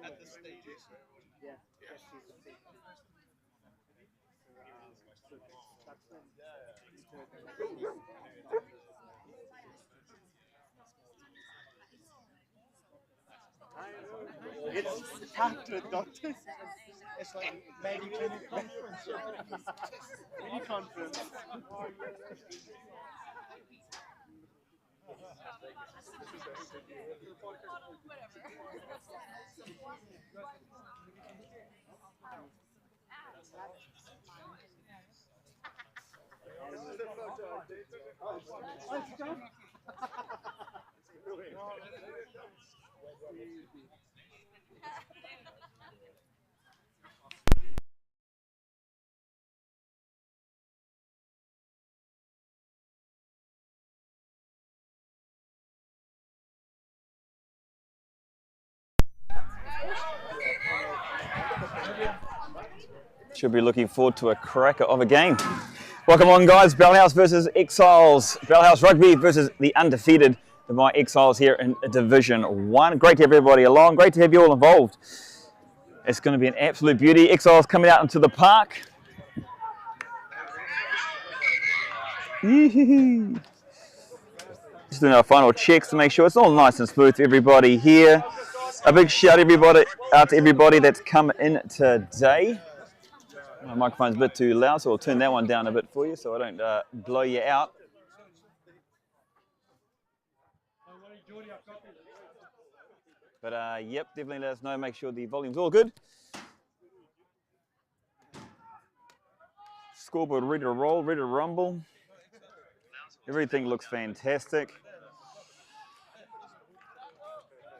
At the stages. Yeah. It's packed with doctors. It's like maybe conference. Mini conference. Should be looking forward to a cracker of a game. Welcome on, guys. Barrelhouse versus Exiles. Barrelhouse Rugby versus the undefeated Dubai Exiles here in Division 1. Great to have everybody along. Great to have you all involved. It's going to be an absolute beauty. Exiles coming out into the park. Just doing our final checks to make sure it's all nice and smooth for everybody here. A big shout out to everybody that's come in today. My microphone's a bit too loud, so I'll turn that one down a bit for you so I don't blow you out. But yep, definitely let us know, make sure the volume's all good. Scoreboard ready to roll, ready to rumble. Everything looks fantastic.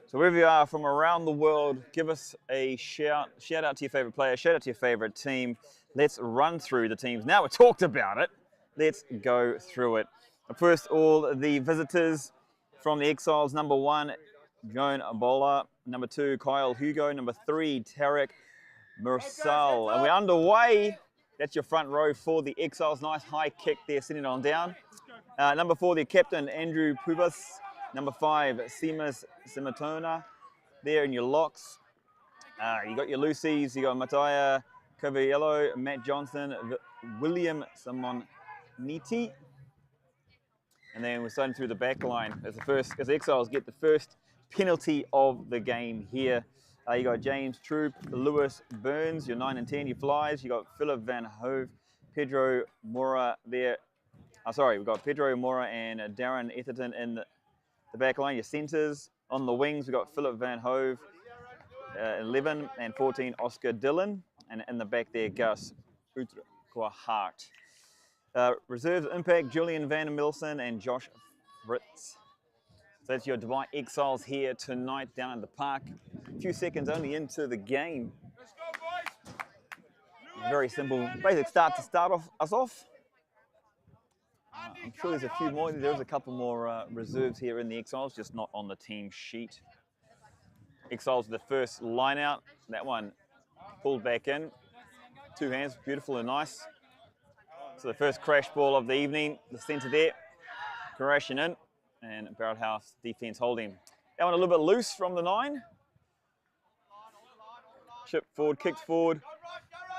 So wherever you are from around the world, give us a shout. Shout out to your favorite player, shout out to your favorite team. Let's run through the teams. Now we've talked about it, let's go through it. First, all the visitors from the Exiles. Number 1, Joan Bola. Number 2, Kyle Hugo. Number 3, Tarek Mursal. And we're underway. That's your front row for the Exiles. Nice high kick there, sitting on down. Number 4, the captain, Andrew Pubas. Number 5, Seamus Simatona. There in your locks. You got your Lucy's. You got Mattia Coviello, Matt Johnson, William Simoniti. And then we're starting through the back line as the Exiles get the first penalty of the game here. You got James Troop, Lewis Burns, your 9 and 10, your flies. You got Philip Van Hove, Pedro Mora there. We've got Pedro Mora and Darren Etherton in the back line. Your centres. On the wings, we've got Philip Van Hove, 11 and 14, Oscar Dillon. And in the back there, Gus Utrecht. Reserves impact, Julian Van Milson and Josh Fritz. So that's your Dubai Exiles here tonight down in the park. A few seconds only into the game. Very simple, basic start to start us off. I'm sure there's a few more. There's a couple more reserves here in the Exiles, just not on the team sheet. Exiles with the first line out. That one pulled back in. 2 hands, beautiful and nice. So the first crash ball of the evening, the centre there, crashing in, and Barrelhouse defence holding. That one a little bit loose from the 9. Chip forward, kicks forward,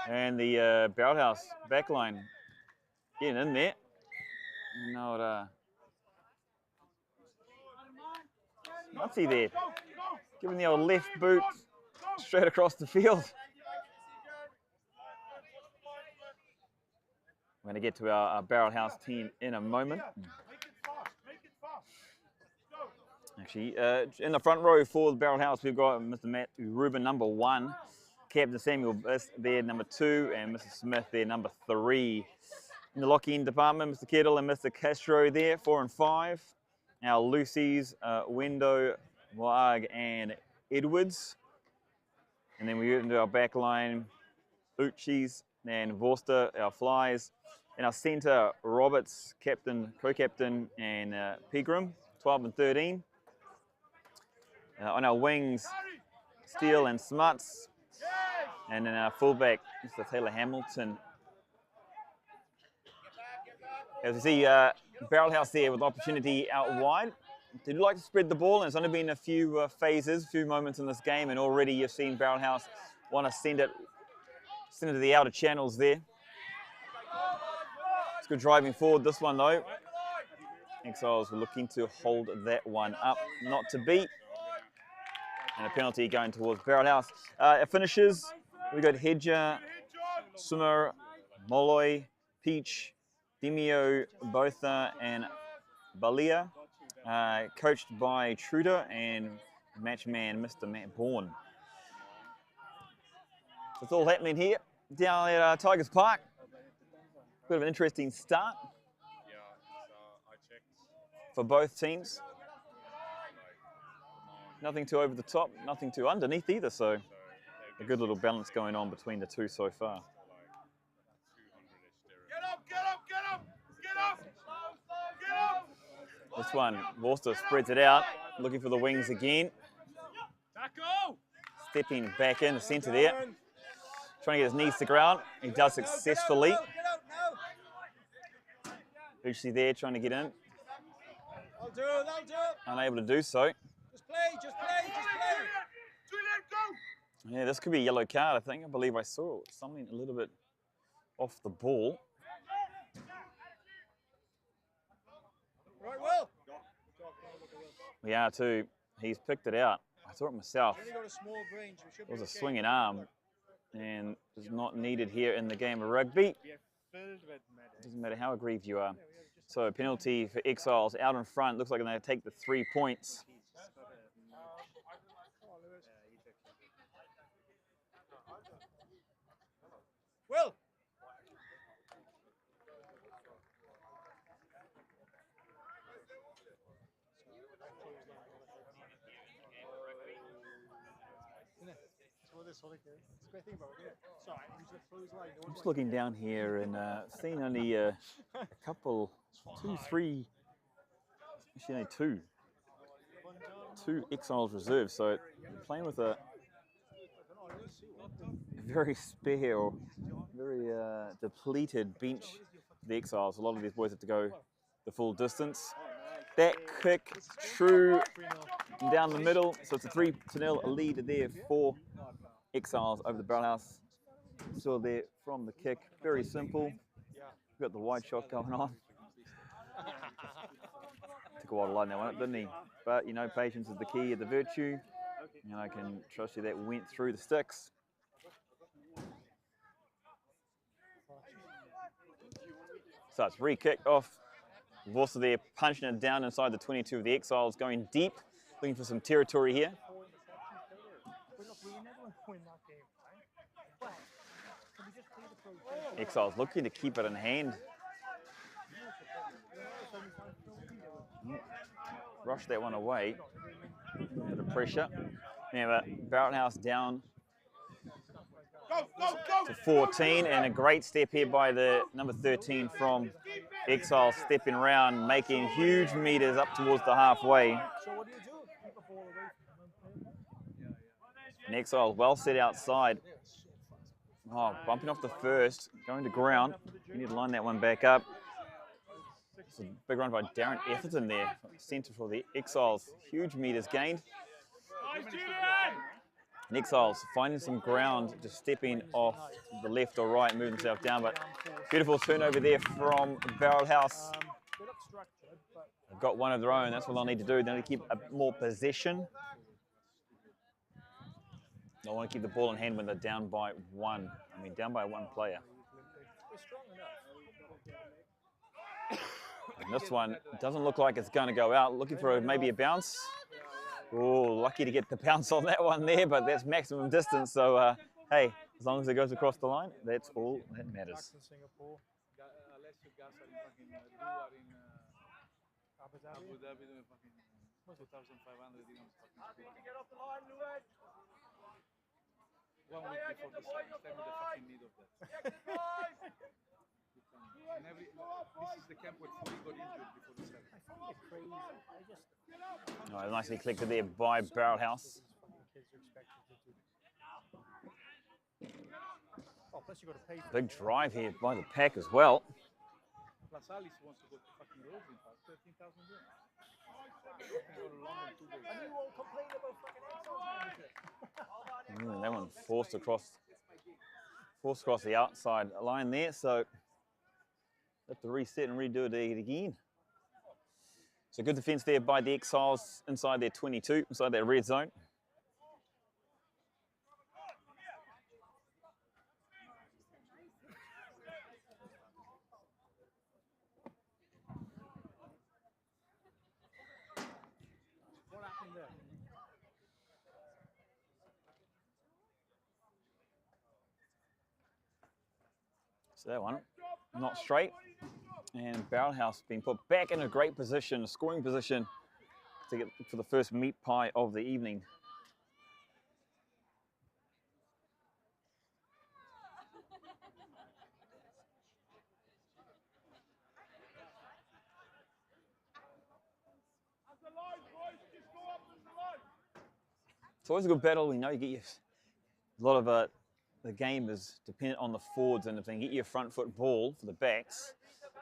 and the Barrelhouse backline getting in there. Now Nutsy there, giving the old left boot straight across the field. We're going to get to our Barrelhouse team in a moment. Actually, in the front row for the Barrelhouse, we've got Mr. Matt Rubin, number 1, Captain Samuel Biss there, number 2, and Mr. Smith there, number 3. In the lock-in department, Mr. Kettle and Mr. Castro there, 4 and 5. Our Lucy's, Wendo, Wag, and Edwards. And then we get into our back line, Uchis and Vorster, our flies. And our centre, Roberts, captain, co-captain, and Pegram, 12 and 13. On our wings, Steele and Smuts. And then our fullback, Mr. Taylor Hamilton. As you see, Barrelhouse there with opportunity out wide. They do like to spread the ball, and it's only been a few phases, a few moments in this game, and already you've seen Barrelhouse want to send it to the outer channels there. It's good driving forward this one though. Exiles were looking to hold that one up, not to beat. And a penalty going towards Barrelhouse. It finishes We got Hedja, Summer, Molloy, Peach, Demio, Botha, and Balia, coached by Truder and matchman Mr. Matt Bourne. So it's all happening here down at Tigers Park. Bit of an interesting start for both teams. Nothing too over the top, nothing too underneath either, so a good little balance going on between the two so far. This one, Worcester spreads it out, looking for the wings again. Stepping back in the centre there. Trying to get his knees to ground. He does successfully. Uchi there trying to get in. Unable to do so. Just play. Yeah, this could be a yellow card, I think. I believe I saw something a little bit off the ball. Right, Will. We are too. He's picked it out. I saw it myself. It was a swinging arm and is not needed here in the game of rugby. Doesn't matter how aggrieved you are. So penalty for Exiles out in front. Looks like they're going to take the 3 points. Will. I'm just looking down here and seeing only a couple, two Exiles reserves. So playing with a very spare or very depleted bench for the Exiles. A lot of these boys have to go the full distance. That kick true down the middle. So it's a 3-0 lead there for Exiles over the Barrelhouse. Still there from the kick. Very simple. Got the wide shot going on. Took a while to line that one up, didn't he? But, you know, patience is the key of the virtue. And I can trust you that went through the sticks. So it's re-kicked off. Worcester there punching it down inside the 22 of the Exiles, going deep, looking for some territory here. Exiles looking to keep it in hand. Rush that one away. Under pressure. Now Barrelhouse down to 14, and a great step here by the number 13 from Exiles, stepping around, making huge meters up towards the halfway. And Exiles well set outside. Oh, bumping off the first, going to ground. You need to line that one back up. It's a big run by Darren Etherton there, centre for the Exiles. Huge meters gained. And Exiles finding some ground, just stepping off the left or right, moving themselves down. But beautiful turnover there from Barrelhouse. They've got one of their own. That's what they'll need to do. They need to keep more possession. They want to keep the ball in hand when they're down by one. I mean, down by one player. And this one doesn't look like it's going to go out. Looking for maybe a bounce. Oh, lucky to get the bounce on that one there, but that's maximum distance. So, hey, as long as it goes across the line, that's all that matters. One week before the second, tell me the fucking need of that. This is the camp where Fury got injured before the second. Oh, nicely clicked there by Barrelhouse. Big drive here by the pack as well. Plus Alice wants to go to fucking Rhodes in fact, 13,000 euros. That one forced across the outside line there, so have to reset and redo it again. So good defence there by the Exiles inside their 22, inside their red zone. So that one, not straight. And Barrelhouse being put back in a great position, a scoring position, to get for the first meat pie of the evening. It's always a good battle. You know, you get a lot of the game is dependent on the forwards, and if they can get your front foot ball for the backs,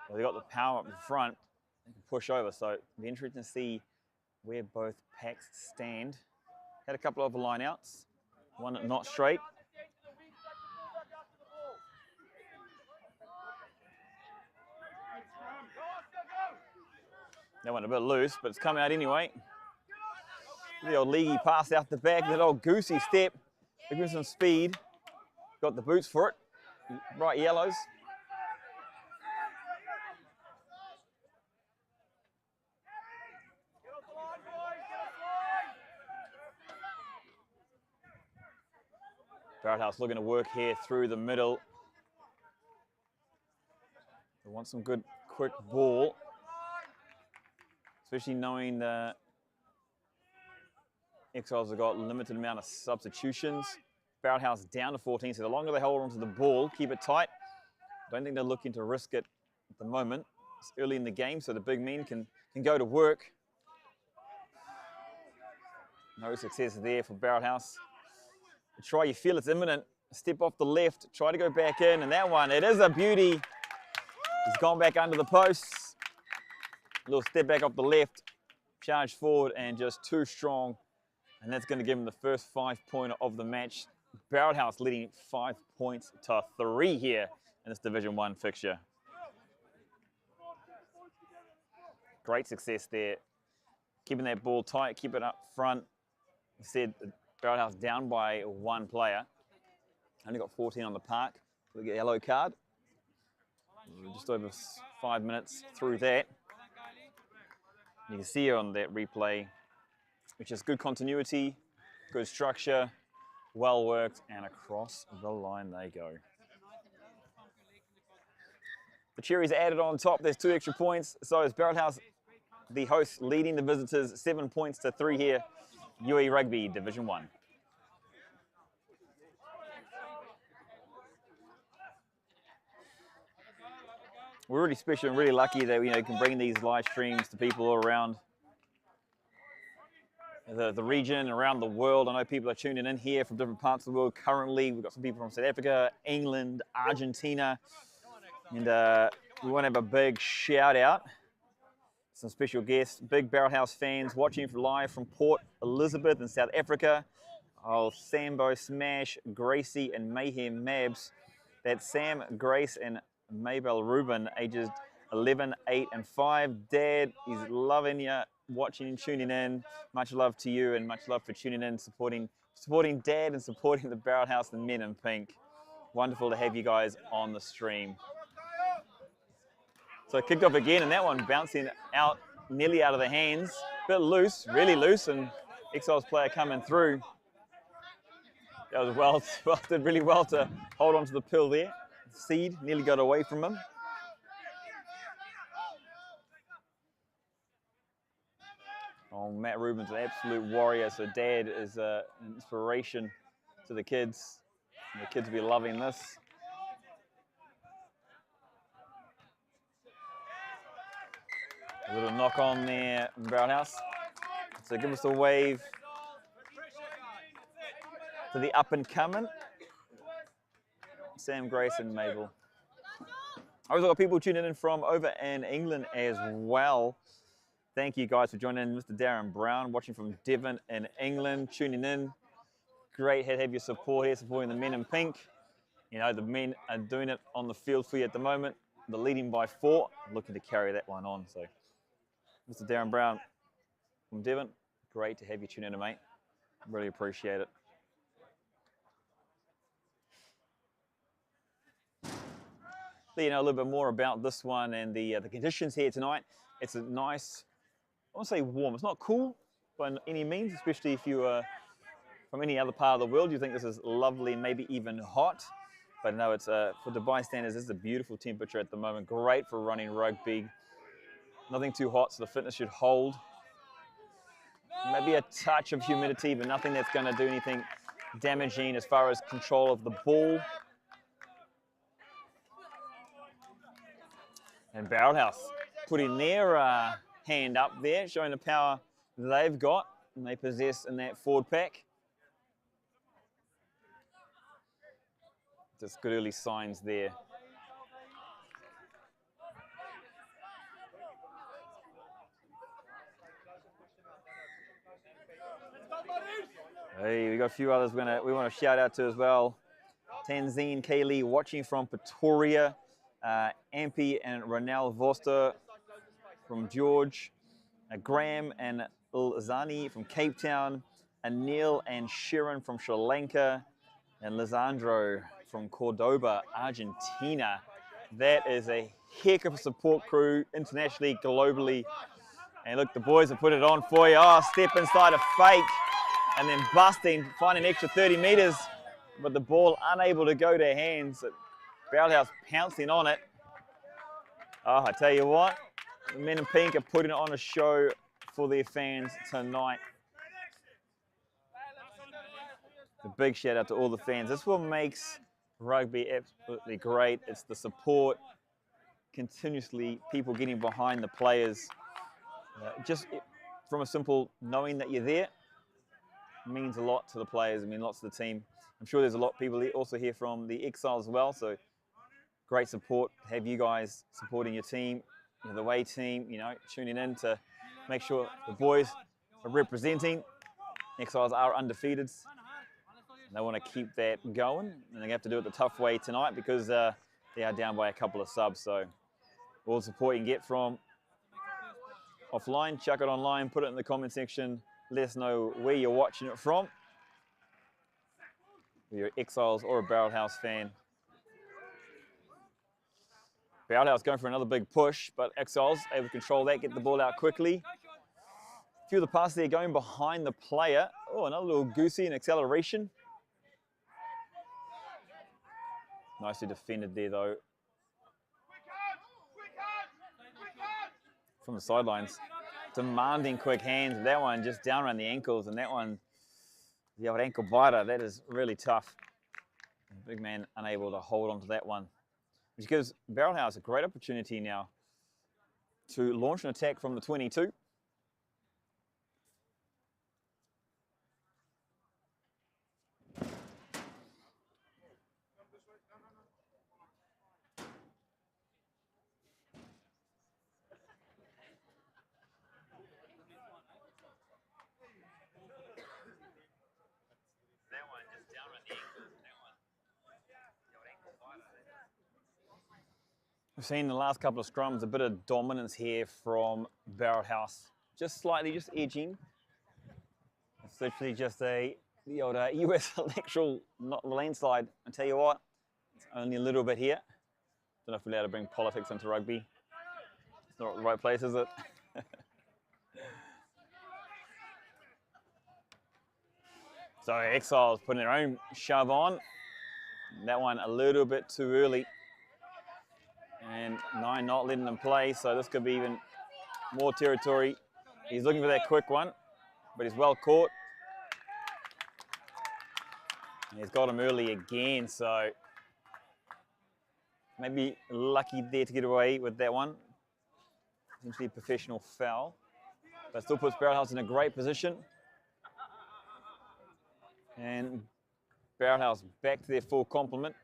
well, they got the power up in front, they can push over. So it'll be interesting to see where both packs stand. Had a couple of line outs, one not straight. That one a bit loose, but it's come out anyway. The old leaguey pass out the back, that old goosey step. Give him some speed. Got the boots for it. Bright yellows. Barrelhouse looking to work here through the middle. They want some good quick ball, especially knowing that Exiles have got a limited amount of substitutions. Barrelhouse down to 14, so the longer they hold onto the ball, keep it tight. I don't think they're looking to risk it at the moment. It's early in the game, so the big men can go to work. No success there for Barrelhouse. Try, you feel it's imminent. Step off the left, try to go back in, and that one, it is a beauty. He's gone back under the posts. A little step back off the left, charge forward, and just too strong. And that's going to give him the first 5-pointer of the match. Barrelhouse leading 5 points to 3 here in this Division 1 fixture. Great success there. Keeping that ball tight, keep it up front. I said Barrelhouse down by 1 player. Only got 14 on the park. We'll get a yellow card. We're just over 5 minutes through that. You can see on that replay, which is good continuity, good structure, well worked, and across the line they go. The cherries added on top. There's 2 extra points. So is Barrelhouse, the host, leading the visitors 7 points to 3 here. UAE Rugby Division 1. We're really special and really lucky that we can bring these live streams to people all around the region, around the world. I know people are tuning in here from different parts of the world currently. We've got some people from South Africa, England, Argentina, and we want to have a big shout out. Some special guests, big Barrelhouse fans watching live from Port Elizabeth in South Africa. Oh, Sambo, Smash, Gracie, and Mayhem Mabs. That's Sam, Grace, and Maybell Rubin, ages 11, 8, and 5. Dad, he's loving you, watching and tuning in. Much love to you, and much love for tuning in, supporting Dad and supporting the Barrelhouse and Men in Pink. Wonderful to have you guys on the stream. So kicked off again, and that one bouncing out, nearly out of the hands. Bit loose, really loose, and Exiles player coming through. That was did really well to hold on to the pill there. Seed nearly got away from him. Oh, Matt Rubin's an absolute warrior, so Dad is an inspiration to the kids. And the kids will be loving this. A little knock on there, Barrelhouse. So give us a wave to the up and coming. Sam, Grace, and Mabel. I've also got people tuning in from over in England as well. Thank you guys for joining in. Mr. Darren Brown, watching from Devon in England, tuning in. Great to have your support here, supporting the Men in Pink. You know, the men are doing it on the field for you at the moment. They're leading by 4, looking to carry that one on. So, Mr. Darren Brown from Devon, great to have you tune in, mate. Really appreciate it. Let you know a little bit more about this one and the conditions here tonight. It's a nice, I won't say warm, it's not cool by any means, especially if you are from any other part of the world. You think this is lovely, maybe even hot. But no, it's for Dubai standards, this is a beautiful temperature at the moment. Great for running rugby. Nothing too hot, so the fitness should hold. Maybe a touch of humidity, but nothing that's going to do anything damaging as far as control of the ball. And Barrelhouse putting their hand up there, showing the power they've got and they possess in that forward pack. Just good early signs there. Hey, we got a few others we want to shout out to as well. Tanzine Kaylee watching from Pretoria. Ampi and Ronel Voster from George. Graham and Ilzani from Cape Town. Anil and Sharon from Sri Lanka. And Lisandro from Cordoba, Argentina. That is a heck of a support crew internationally, globally. And look, the boys have put it on for you. Oh, step inside a fake. And then busting, finding an extra 30 meters, but the ball unable to go to hands. Barrelhouse pouncing on it. Oh, I tell you what, the men in pink are putting it on a show for their fans tonight. A big shout out to all the fans. This is what makes rugby absolutely great. It's the support, continuously people getting behind the players. Just from a simple knowing that you're there, means a lot to the players. I mean, lots to the team. I'm sure there's a lot of people also here from the Exiles as well. So great support. Have you guys supporting your team, the away team, tuning in to make sure the boys are representing. Exiles are undefeated. And they want to keep that going. And they have to do it the tough way tonight because they are down by a couple of subs. So all the support you can get from offline, chuck it online, put it in the comment section. Let us know where you're watching it from. If you're Exiles or a Barrelhouse fan. Barrelhouse going for another big push, but Exiles able to control that, get the ball out quickly. A few of the passes there going behind the player. Oh, another little goosey in acceleration. Nicely defended there though. From the sidelines. Demanding quick hands. That one just down around the ankles, and that one, the old ankle biter, that is really tough. Big man unable to hold on to that one, which gives Barrelhouse a great opportunity now to launch an attack from the 22. We've seen in the last couple of scrums a bit of dominance here from Barrelhouse. Just slightly, just edging. It's literally just the old US electoral, not landslide. I tell you what, it's only a little bit here. Don't know if we're allowed to bring politics into rugby. It's not the right place, is it? So Exiles putting their own shove on. That one a little bit too early. And 9 not letting them play, so this could be even more territory. He's looking for that quick one, but he's well caught. And he's got him early again, so maybe lucky there to get away with that one. Essentially a professional foul, but still puts Barrelhouse in a great position. And Barrelhouse back to their full complement.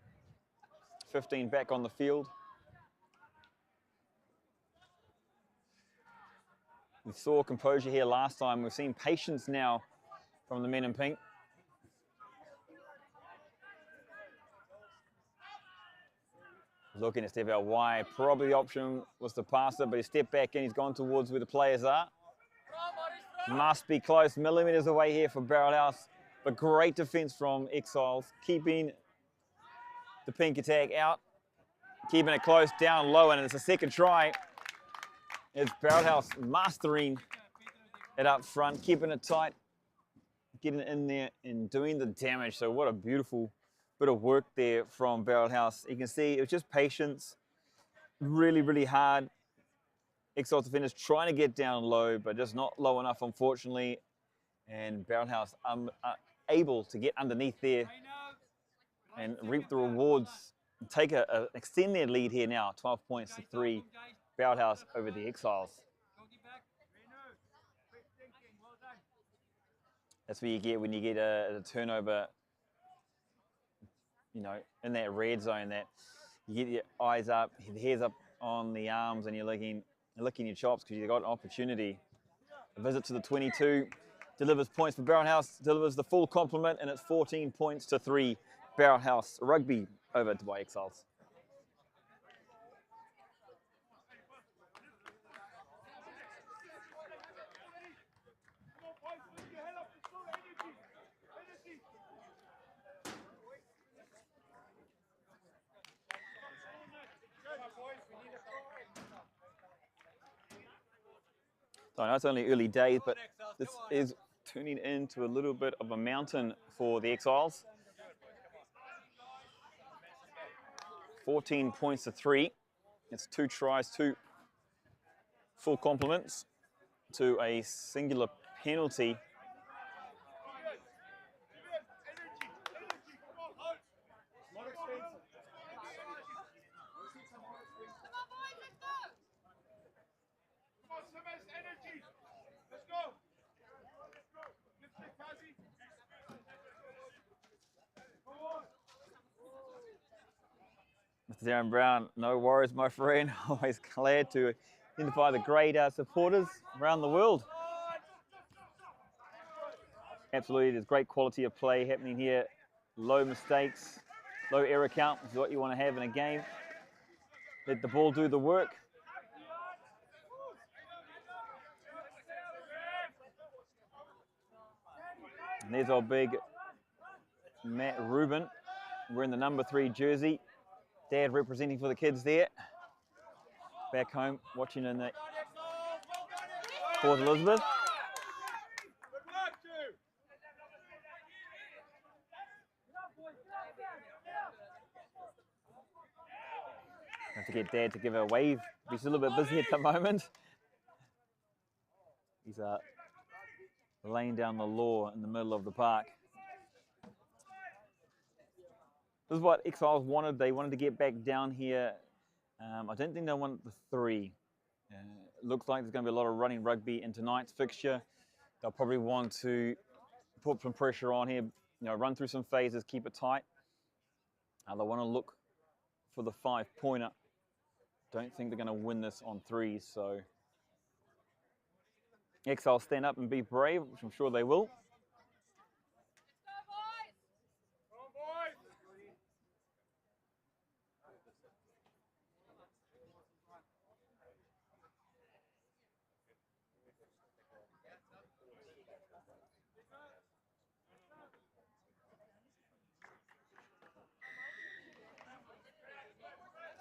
15 back on the field. We saw composure here last time. We've seen patience now from the men in pink. Looking to step out wide. Probably the option was to pass it, but he stepped back in. He's gone towards where the players are. Must be close. Millimeters away here for Barrelhouse. But great defense from Exiles. Keeping the pink attack out. Keeping it close, down low, and it's a second try. It's Barrelhouse mastering it up front, keeping it tight, getting it in there and doing the damage. So what a beautiful bit of work there from Barrelhouse. You can see it was just patience, really, really hard. Exiles defenders trying to get down low, but just not low enough, unfortunately. And Barrelhouse able to get underneath there and reap the rewards. Take extend their lead here now, 12 points to 3. Barrelhouse over the Exiles. That's what you get when you get a turnover, you know, in that red zone, that you get your eyes up, the hairs up on the arms, and you're licking your chops because you've got an opportunity. A visit to the 22, delivers points for Barrelhouse, delivers the full complement, and it's 14 points to 3. Barrelhouse Rugby over Dubai Exiles. So I know it's only early days, but this is turning into a little bit of a mountain for the Exiles. 14 points to 3. It's 2 tries, 2 full complements to a singular penalty. Mr. Darren Brown, no worries, my friend. Always glad to identify the great supporters around the world. Absolutely, there's great quality of play happening here. Low mistakes, low error count is what you want to have in a game. Let the ball do the work. And there's our big Matt Rubin. We're in the number 3 jersey. Dad representing for the kids there. Back home, watching in the Port Elizabeth. Have to get Dad to give a wave. He's a little bit busy at the moment. He's laying down the law in the middle of the park. This is what Exiles wanted. They wanted to get back down here. I don't think they wanted the 3. Looks like there's going to be a lot of running rugby in tonight's fixture. They'll probably want to put some pressure on here, run through some phases, keep it tight. They want to look for the 5-pointer. Don't think they're going to win this on 3s, so Exiles stand up and be brave, which I'm sure they will.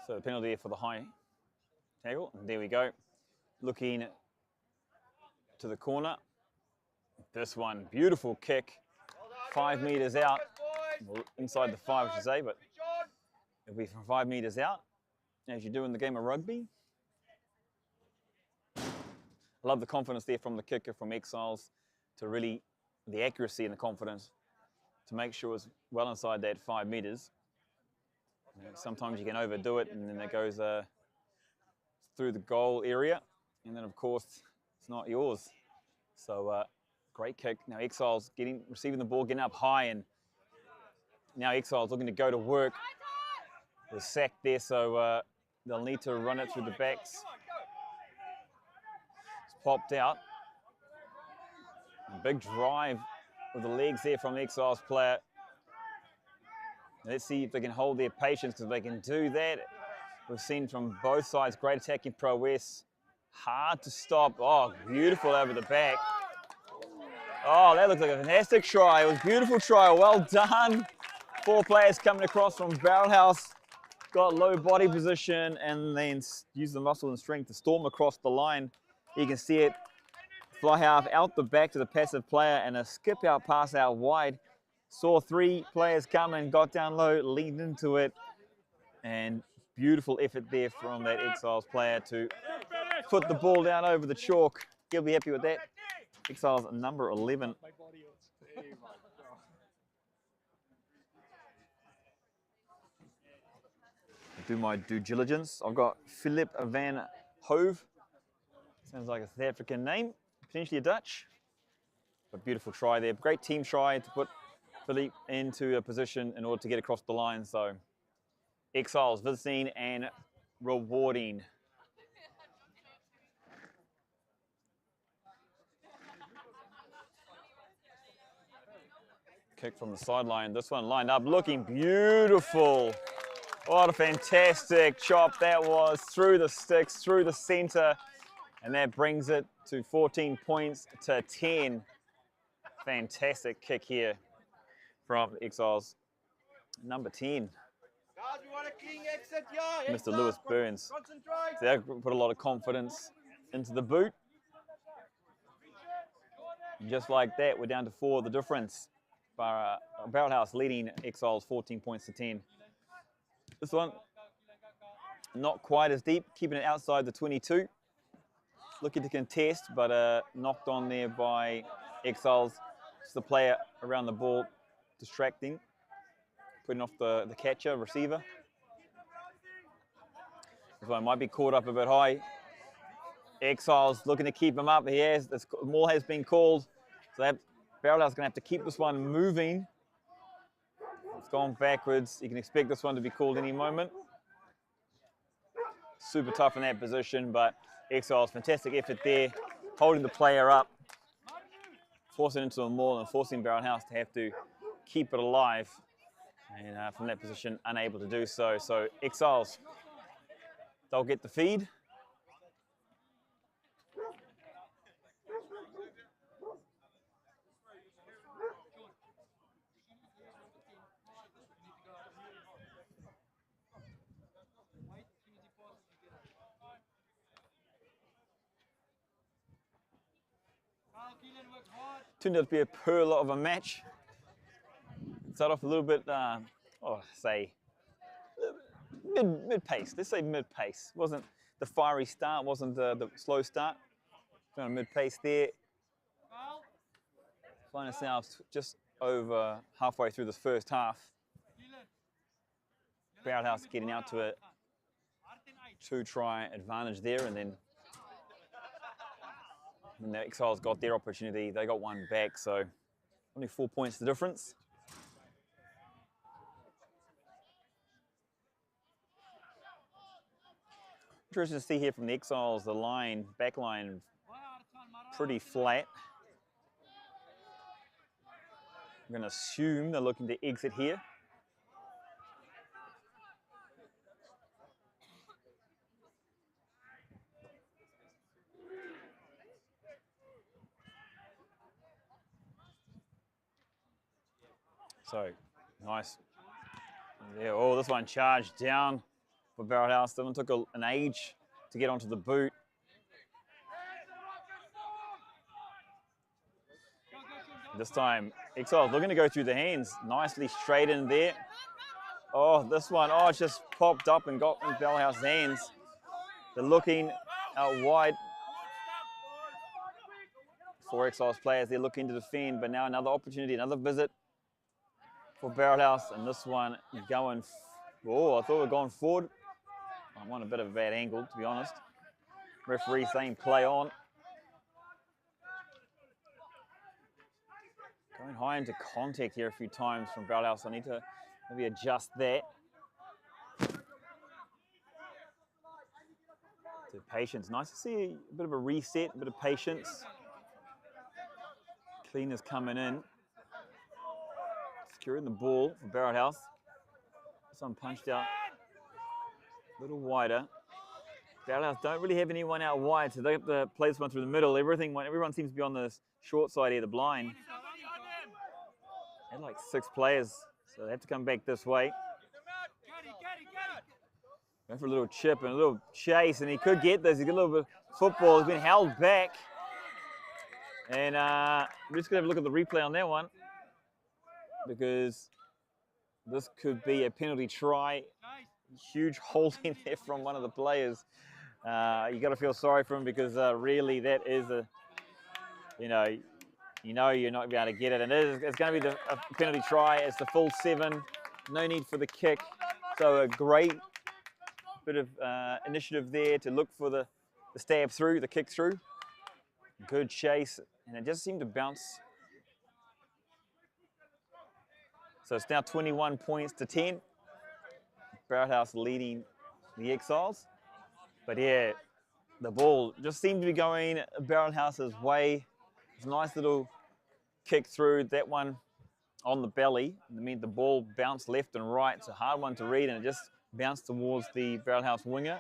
So the penalty for the high tackle, and there we go. Looking to the corner. This one, beautiful kick. 5 meters out, well, inside the 5 I should say, but it'll be from 5 meters out, as you do in the game of rugby. I love the confidence there from the kicker from Exiles to really, the accuracy and the confidence to make sure it's well inside that 5 meters. Sometimes you can overdo it and then it goes through the goal area, and then of course it's not yours. So great kick. Now Exiles receiving the ball, getting up high, and now Exiles looking to go to work. The sack there, so they'll need to run it through the backs. It's popped out. A big drive with the legs there from the Exiles player. Let's see if they can hold their patience, because if they can do that, we've seen from both sides great attacking prowess. Hard to stop. Oh, beautiful over the back. Oh, that looks like a fantastic try. It was a beautiful try. Well done. 4 players coming across from Barrelhouse. Got low body position and then use the muscle and strength to storm across the line. You can see it fly half out the back to the passive player and a skip out pass out wide. Saw 3 players come and got down low, leaned into it, and beautiful effort there from that Exiles player to put the ball down over the chalk. He'll be happy with that. Exiles number 11. Do my due diligence. I've got Philip van Hove. Sounds like a South African name, potentially a Dutch. But beautiful try there. Great team try to put Philip into a position in order to get across the line. So Exiles visiting and rewarding. Kick from the sideline. This one lined up, looking beautiful. What a fantastic chop that was, through the sticks, through the center, and that brings it to 14 points to 10. Fantastic kick here from Exiles. Number 10, Mr. Lewis Burns. So they put a lot of confidence into the boot. And just like that, we're down to 4, the difference. Barrelhouse leading Exiles 14 points to 10. This one, not quite as deep, keeping it outside the 22. Looking to contest, but knocked on there by Exiles. Just the player around the ball, distracting, putting off the catcher, receiver. This one might be caught up a bit high. Exiles looking to keep him up. The maul has been called. So Barrelhouse is going to have to keep this one moving. It's gone backwards. You can expect this one to be called any moment. Super tough in that position, but Exiles, fantastic effort there, holding the player up, forcing into a maul and forcing Barrelhouse to have to keep it alive. And from that position, unable to do so. So Exiles, they'll get the feed. Turned out to be a pearl of a match. Start off a little bit, say, mid-pace. Let's say mid-pace. Wasn't the fiery start, wasn't the slow start. Kind of mid-pace there. Find ourselves just over halfway through this first half. Barrelhouse getting out to a 2-try advantage there, and then when the Exiles got their opportunity, they got one back, so only 4 points the difference. Interesting to see here from the Exiles, the back line, pretty flat. I'm going to assume they're looking to exit here. So, nice. Yeah, oh, this one charged down for Barrelhouse. That one took an age to get onto the boot. This time, Exiles looking to go through the hands. Nicely straight in there. Oh, this one, oh, it just popped up and got in Barrelhouse's hands. They're looking out wide. 4 Exiles players, they're looking to defend, but now another opportunity, another visit for Barrelhouse, and this one going, oh, I thought we were going forward. I want a bit of a bad angle, to be honest. Referee saying play on. Going high into contact here a few times from Barrelhouse. I need to maybe adjust that. To patience. Nice to see a bit of a reset, a bit of patience. Cleaners coming in. Securing the ball for Barrelhouse. Some punched out a little wider. Barrelhouse don't really have anyone out wide, so they have to play this one through the middle. Everyone seems to be on the short side here, the blind. They had like 6 players, so they have to come back this way. Going for a little chip and a little chase, and he could get this. He's got a little bit of football. He's been held back. And we're just going to have a look at the replay on that one. because this could be a penalty try. Huge holding there from one of the players. You got to feel sorry for him because really that is a, you know you're not going to be able to get it. And it's going to be a penalty try. It's the full 7. No need for the kick. So a great bit of initiative there to look for the stab through, the kick through. Good chase, and it just seemed to bounce. So it's now 21 points to 10. Barrelhouse leading the Exiles. But yeah, the ball just seemed to be going Barrelhouse's way. It's a nice little kick through, that one on the belly. I mean, the ball bounced left and right. It's a hard one to read, and it just bounced towards the Barrelhouse winger.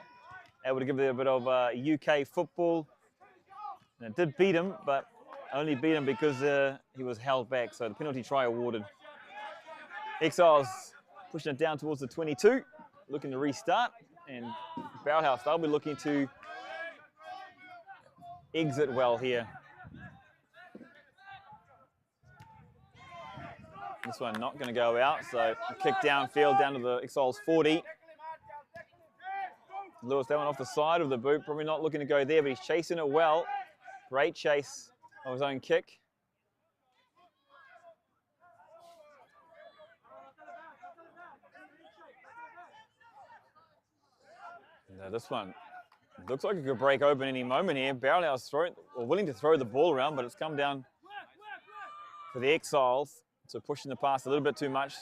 Able to give it a bit of UK football. And it did beat him, but only beat him because he was held back. So the penalty try awarded. Exiles pushing it down towards the 22, looking to restart. And Barrelhouse, they'll be looking to exit well here. This one not going to go out, so kick downfield down to the Exiles 40. Lewis, that one off the side of the boot, probably not looking to go there, but he's chasing it well. Great chase of his own kick. Now this one looks like it could break open any moment here. Barrelhouse willing to throw the ball around, but it's come down for the Exiles. So pushing the pass a little bit too much.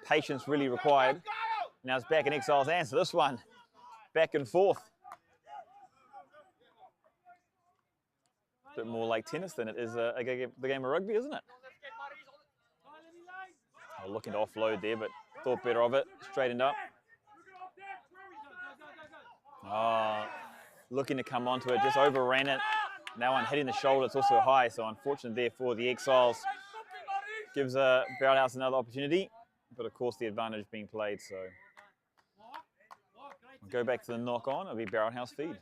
Patience really required. Now it's back in Exiles' hands. So this one, back and forth. A bit more like tennis than it is the game of rugby, isn't it? Oh, looking to offload there, but thought better of it. Straightened up. Oh, looking to come onto it, just overran it. That one hitting the shoulder, it's also high, so unfortunate there for the Exiles. Gives Barrelhouse another opportunity, but of course the advantage being played, so. We'll go back to the knock on, it'll be Barrelhouse feed.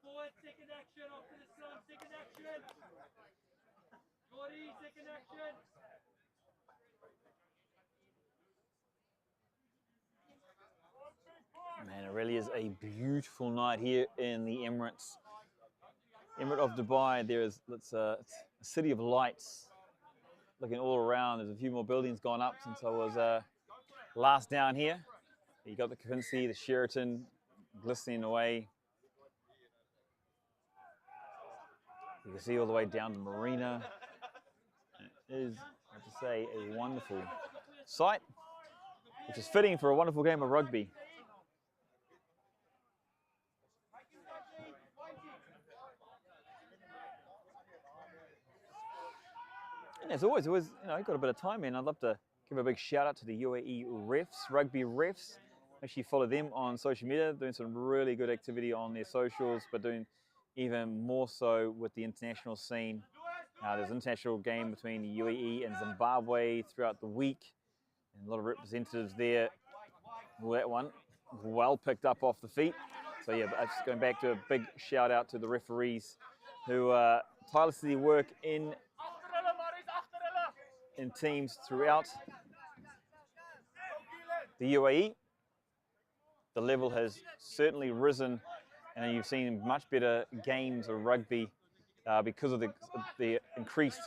Forward, second action, after the sun, second action. Jordy, second action. Man, it really is a beautiful night here in the Emirate of Dubai. It's a city of lights. Looking all around, there's a few more buildings gone up since I was last down here. You got the Quincy, the Sheraton, glistening away. You can see all the way down to Marina. It is, I have to say, a wonderful sight, which is fitting for a wonderful game of rugby. And as always, got a bit of time in. I'd love to give a big shout out to the UAE rugby refs. Actually follow them on social media, doing some really good activity on their socials, but doing even more so with the international scene. There's an international game between the UAE and Zimbabwe throughout the week, and a lot of representatives there. Well, that one well picked up off the feet. So yeah, just going back to a big shout out to the referees who tirelessly work in teams throughout the UAE. The level has certainly risen, and you've seen much better games of rugby because of the increased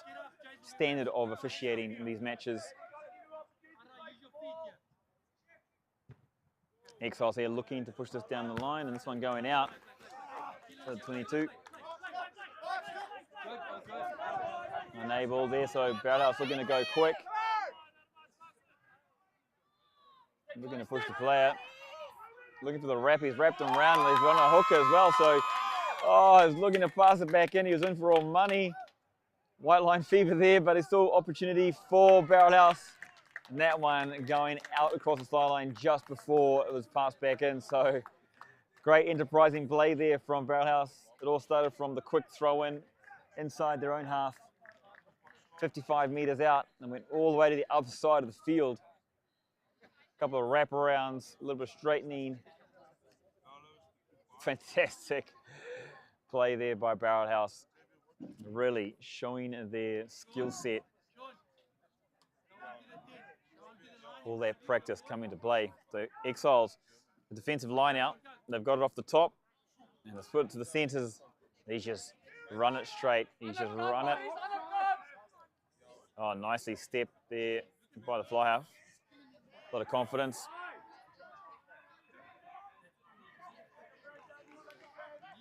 standard of officiating in these matches. Exiles here looking to push this down the line, and this one going out for the 22. Unable there, so Barrelhouse looking to go quick. Looking to push the player. Looking for the wrap, he's wrapped him around, and he's run a hooker as well, so he's looking to pass it back in. He was in for all money. White line fever there, but it's still opportunity for Barrelhouse. And that one going out across the sideline just before it was passed back in. So great enterprising play there from Barrelhouse. It all started from the quick throw in inside their own half, 55 meters out, and went all the way to the other side of the field. A couple of wraparounds, a little bit of straightening. Fantastic play there by Barrelhouse, really showing their skill set. All that practice coming to play. So Exiles, the defensive line out, they've got it off the top, and let's put it to the centers. He's just run it straight. He's just run it. Oh, nicely stepped there by the fly half. A lot of confidence.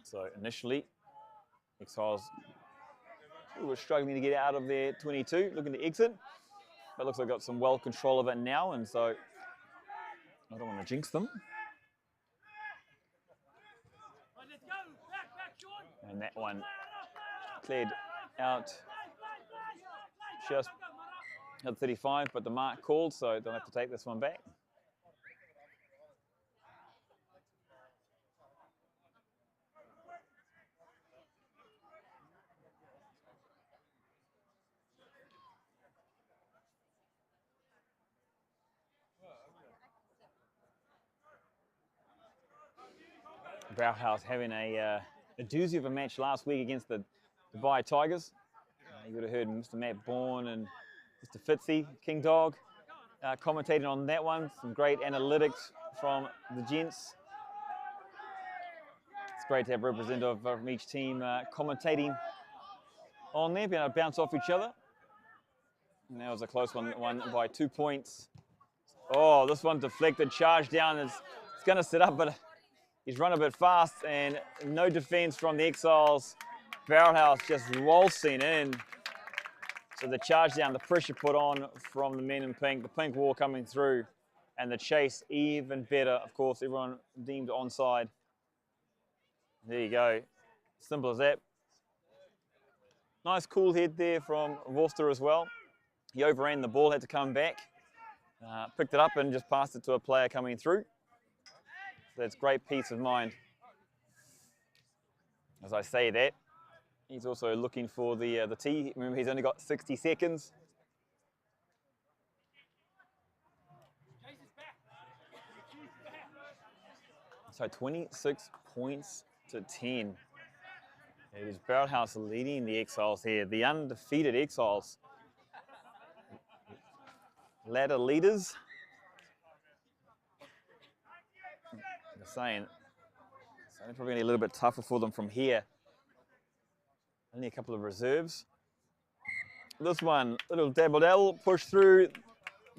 So initially, Exiles were struggling to get out of their 22, looking to exit. But looks like they've got some well control of it now, and so I don't want to jinx them. And that one cleared out just at 35, but the mark called, so don't have to take this one back. Barrelhouse having a doozy of a match last week against the Dubai Tigers. You would have heard Mr. Matt Bourne and Mr. Fitzy, King Dog, commentating on that one. Some great analytics from the gents. It's great to have a representative from each team commentating on there, being able to bounce off each other. And that was a close one, won by 2 points. Oh, this one deflected, charge down. It's going to sit up, but he's run a bit fast, and no defense from the Exiles. Barrelhouse just waltzing in. So the charge down, the pressure put on from the men in pink, the pink wall coming through, and the chase even better. Of course, everyone deemed onside. There you go. Simple as that. Nice cool head there from Vorster as well. He overran the ball, had to come back. Picked it up and just passed it to a player coming through. So that's great peace of mind. As I say that, he's also looking for the tee. Remember, he's only got 60 seconds. So 26 points to 10. It is Barrelhouse leading the Exiles here, the undefeated Exiles. Ladder leaders. I'm saying it's only probably going to be a little bit tougher for them from here. Only a couple of reserves. This one, little dabble push through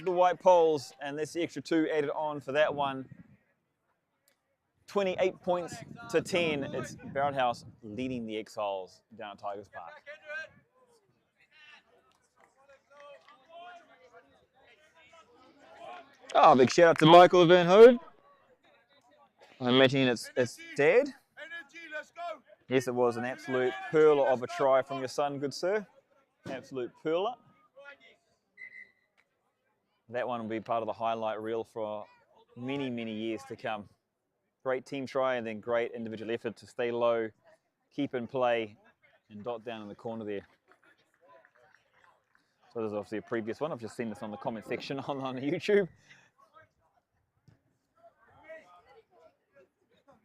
the white poles, and that's the extra 2 added on for that one. 28 points to 10. It's Barrelhouse leading the Exiles down at Tigers Park. Oh, big shout out to Michael Van Hood. I'm imagining it's dead. Yes, it was an absolute pearler of a try from your son, good sir. Absolute pearler. That one will be part of the highlight reel for many, many years to come. Great team try and then great individual effort to stay low, keep in play, and dot down in the corner there. So there's obviously a previous one. I've just seen this on the comment section on YouTube.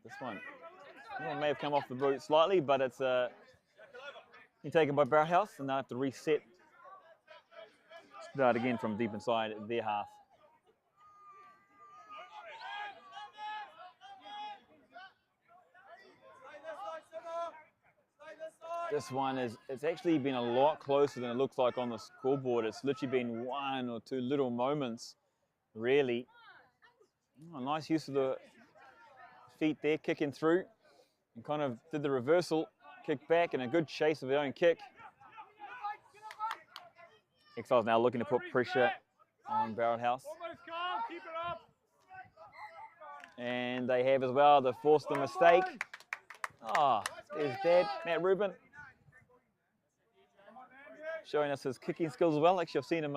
This one may have come off the boot slightly, but it's taken by Barrelhouse, and they'll have to reset. Start again from deep inside their half. This one it's actually been a lot closer than it looks like on the scoreboard. It's literally been 1 or 2 little moments, really. Oh, nice use of the feet there, kicking through, and kind of did the reversal, kick back, and a good chase of their own kick. Exiles now looking to put pressure on Barrelhouse. And they have as well. They forced the mistake. Ah, there's Dad, Matt Rubin. Showing us his kicking skills as well. Actually, I've seen him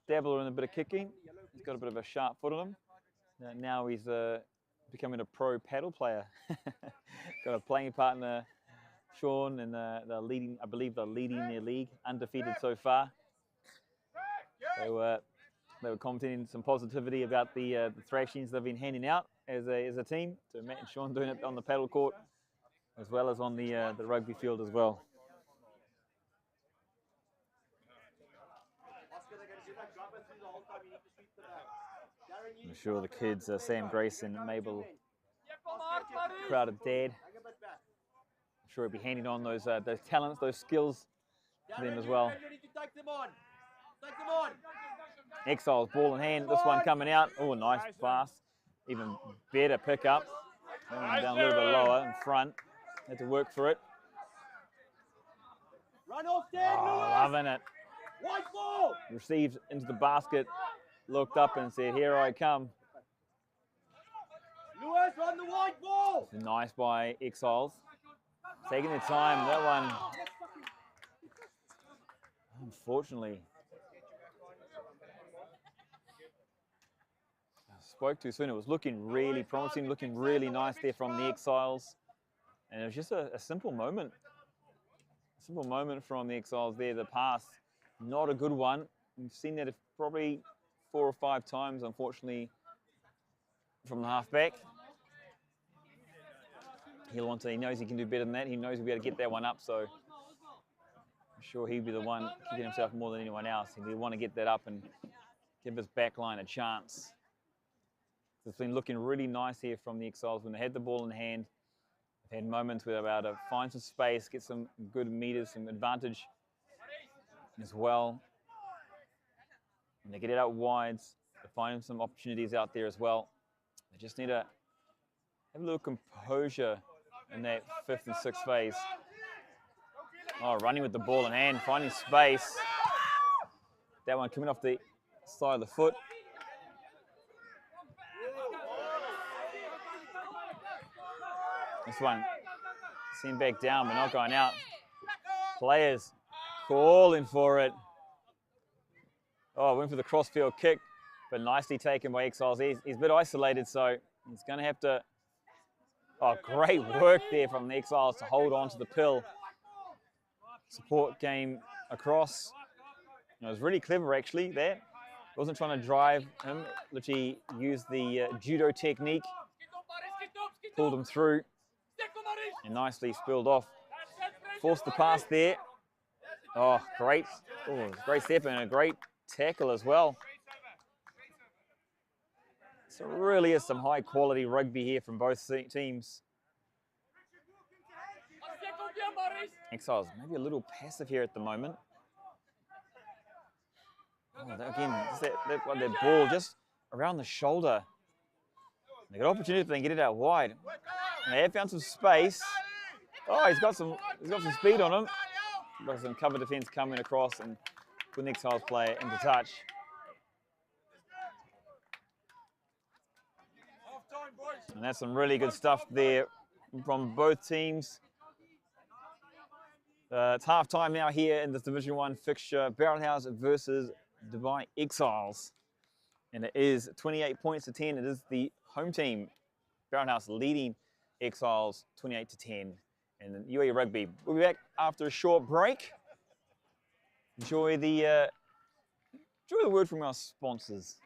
dabbler in a bit of kicking. He's got a bit of a sharp foot on him. Now he's becoming a pro paddle player. Got a playing partner, Sean, and they're leading. I believe they're leading their league, undefeated so far. So they were commenting some positivity about the thrashings they've been handing out as a team. So Matt and Sean doing it on the paddle court, as well as on the rugby field as well. I'm sure the kids, Sam, Grace, and Mabel, proud of Dad. I'm sure he'll be handing on those talents, those skills to them as well. Exiles, ball in hand. This one coming out. Oh, nice pass. Even better pick up. Down a little bit lower in front. Had to work for it. Oh, loving it. Received into the basket. Looked up and said, "Here I come." Lewis, run the white ball. Nice by Exiles. Taking their time. That one, unfortunately, spoke too soon. It was looking really promising, looking really nice there from the Exiles. And it was just a simple moment. A simple moment from the Exiles there. The pass, not a good one. We've seen that probably 4 or 5 times, unfortunately, from the halfback. He knows he can do better than that. He knows he'll be able to get that one up, so I'm sure he'll be the one kicking himself more than anyone else. He'll want to get that up and give his back line a chance. It's been looking really nice here from the Exiles when they had the ball in hand. They've had moments where they're able to find some space, get some good meters, some advantage as well. And they get it out wides, they find some opportunities out there as well. They just need to have a little composure in that 5th and 6th phase. Oh, running with the ball in hand, finding space. That one coming off the side of the foot. This one, seen back down, but not going out. Players calling for it. Oh, went for the crossfield kick, but nicely taken by Exiles. He's a bit isolated, so he's going to have to... Oh, great work there from the Exiles to hold on to the pill. Support game across. It was really clever, actually, there. Wasn't trying to drive him. Literally used the judo technique. Pulled him through. And nicely spilled off. Forced the pass there. Oh, great. Oh, great step and a great tackle as well. So really is some high quality rugby here from both teams. Exiles maybe a little passive here at the moment. Oh, again, that ball just around the shoulder. They got opportunity if they can get it out wide. And they have found some space. Oh, he's got some speed on him. Got some cover defense coming across and put the Exiles player into touch. And that's some really good stuff there from both teams. It's half time now here in this Division 1 fixture. Barrelhouse versus Dubai Exiles. And it is 28 points to 10. It is the home team. Barrelhouse leading Exiles 28 to 10. And then UAE Rugby. We'll be back after a short break. Enjoy the word from our sponsors.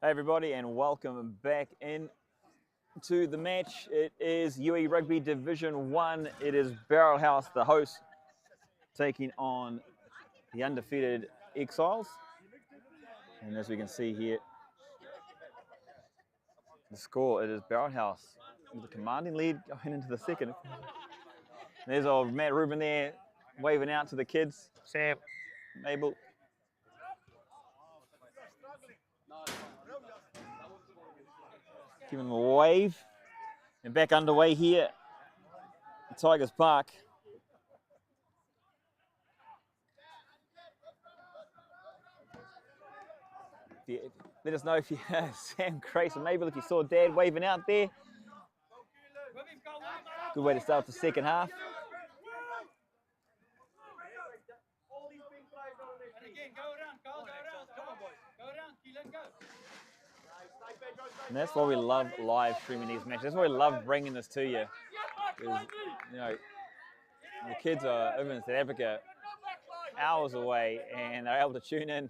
Hey everybody, and welcome back in to the match. It is UAE Rugby Division 1. It is Barrelhouse, the host, taking on the undefeated Exiles. And as we can see here, the score, it is Barrelhouse with a commanding lead going into the second. There's old Matt Rubin there waving out to the kids. Sam, Mabel. Giving them a wave. And back underway here at Tigers Park. Let us know if you, Sam, Grace, and Mabel, if you saw Dad waving out there. Good way to start the second half. And that's why we love live streaming these matches. That's why we love bringing this to you. You know, the kids are over in South Africa, hours away, and they're able to tune in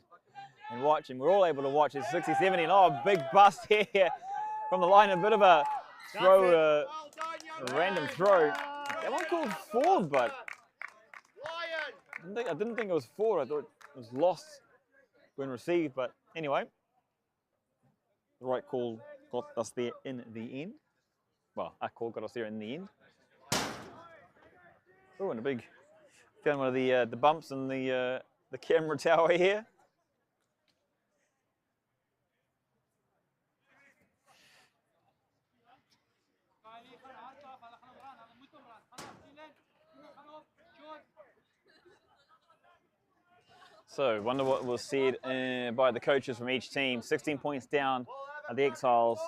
and watch. And we're all able to watch. It's 60-70, and oh, big bust here from the line. A bit of a throw, a random throw. That one called forward, but I didn't think it was forward. I thought it was lost when received. But anyway, the right call got us there in the end. Well, a call got us there in the end. Oh, and a big, found one of the bumps in the camera tower here. So, wonder what was said by the coaches from each team. 16 points down are the Exiles.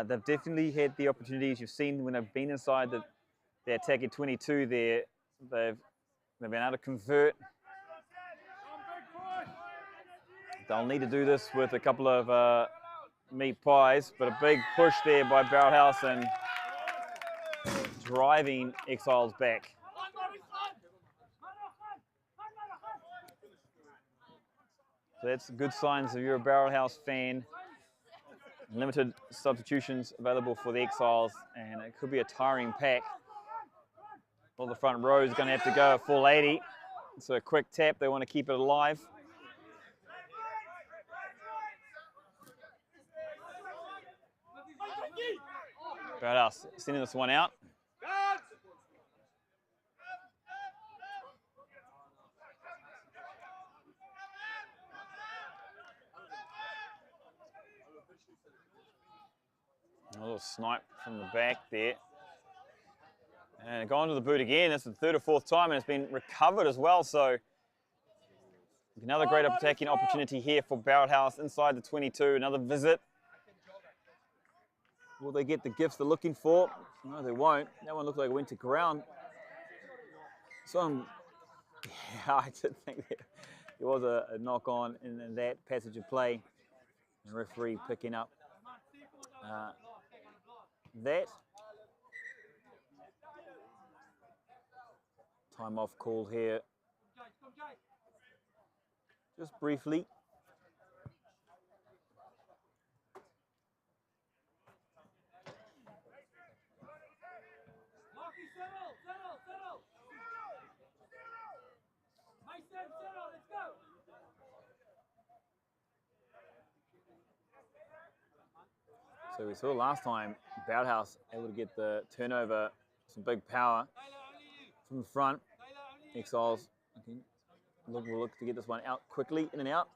They've definitely had the opportunities. You've seen when they've been inside the attacking 22 there, they've been able to convert. They'll need to do this with a couple of meat pies, but a big push there by Barrelhouse and driving Exiles back. So that's good signs if you're a Barrelhouse fan. Limited substitutions available for the Exiles, and it could be a tiring pack. Well, the front row is going to have to go at full 80. So a quick tap, they want to keep it alive. Barrelhouse sending this one out. A little snipe from the back there. And gone to the boot again. That's the third or fourth time, and it's been recovered as well. So another great attacking opportunity here for Barrelhouse inside the 22. Another visit. Will they get the gifts they're looking for? No, they won't. That one looked like it went to ground. So yeah, I did think that there was a knock on in that passage of play. The referee picking up that. Time off call here. Just briefly. So we saw last time, Barrelhouse able to get the turnover, some big power from the front. Exiles will look to get this one out quickly, in and out.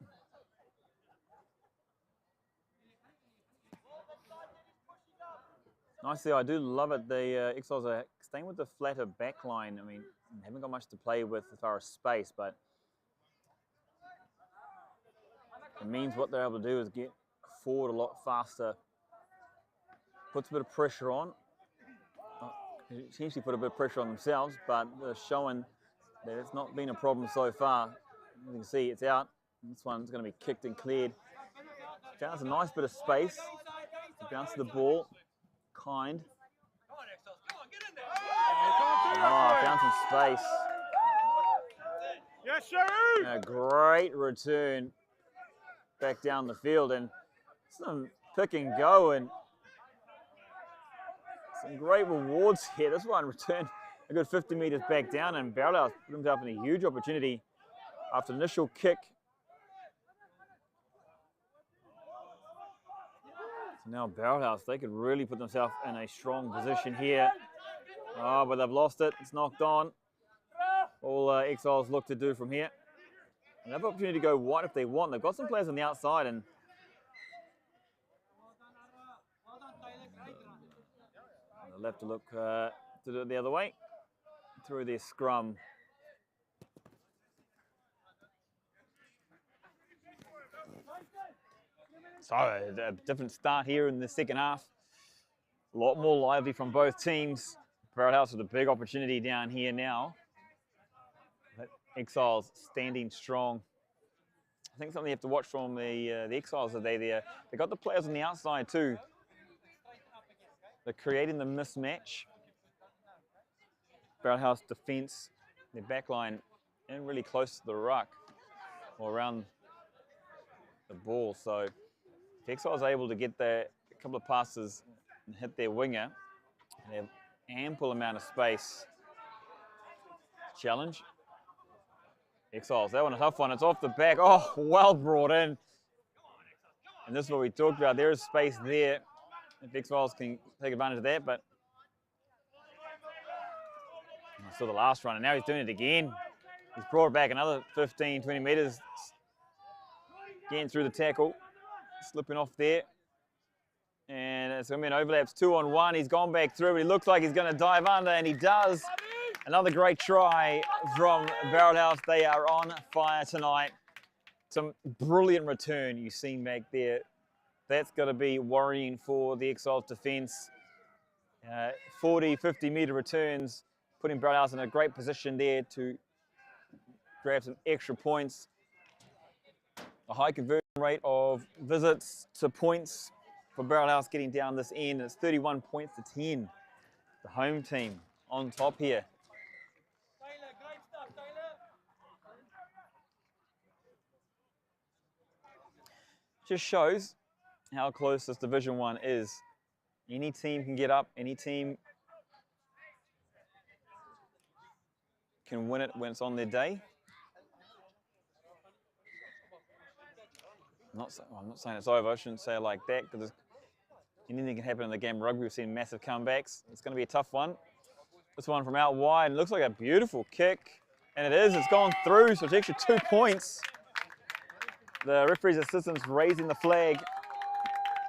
Nicely, I do love it. The Exiles are staying with the flatter back line. I mean, haven't got much to play with as far as space, but it means what they're able to do is get forward a lot faster. Puts a bit of pressure on. Essentially put a bit of pressure on themselves, but they're showing that it's not been a problem so far. You can see it's out. This one's going to be kicked and cleared. Found a nice bit of space to bounce the ball. Kind. Oh, found some space. Yes, sir. A great return back down the field, and Some pick and go and some great rewards here. This one returned a good 50 meters back down, and Barrelhouse put himself in a huge opportunity after the initial kick. So now Barrelhouse, they could really put themselves in a strong position here. Oh, but they've lost it. It's knocked on. All Exiles look to do from here. And they have an opportunity to go wide if they want. They've got some players on the outside, and they'll have to look to do it the other way through their scrum. So a different start here in the second half. A lot more lively from both teams. Barrelhouse with a big opportunity down here now. But Exiles standing strong. I think something you have to watch from the Exiles today. They got the players on the outside too. They're creating the mismatch. Barrelhouse defense, their back line, and really close to the ruck or around the ball. So if Exiles are able to get a couple of passes and hit their winger, they have ample amount of space. Challenge. Exiles, that one a tough one. It's off the back. Oh, well brought in. And this is what we talked about. There is space there. If Exiles can take advantage of that, but I saw the last run, and now he's doing it again. He's brought it back another 15, 20 meters. Getting through the tackle. Slipping off there. And it's going to be an overlap. It's 2-on-1. He's gone back through, but he looks like he's going to dive under, and he does. Another great try from Barrelhouse. They are on fire tonight. Some brilliant return you've seen back there. That's got to be worrying for the Exiles defense. 40, 50-meter returns, putting Barrelhouse in a great position there to grab some extra points. A high conversion rate of visits to points for Barrelhouse getting down this end. It's 31 points to 10. The home team on top here. Just shows how close this Division 1 is. Any team can get up, any team can win it when it's on their day. I'm not saying it's over, I shouldn't say it like that, because anything can happen in the game of rugby. We've seen massive comebacks. It's going to be a tough one. This one from out wide, it looks like a beautiful kick, and it is, it's gone through, so it's extra 2 points. The referee's assistant's raising the flag.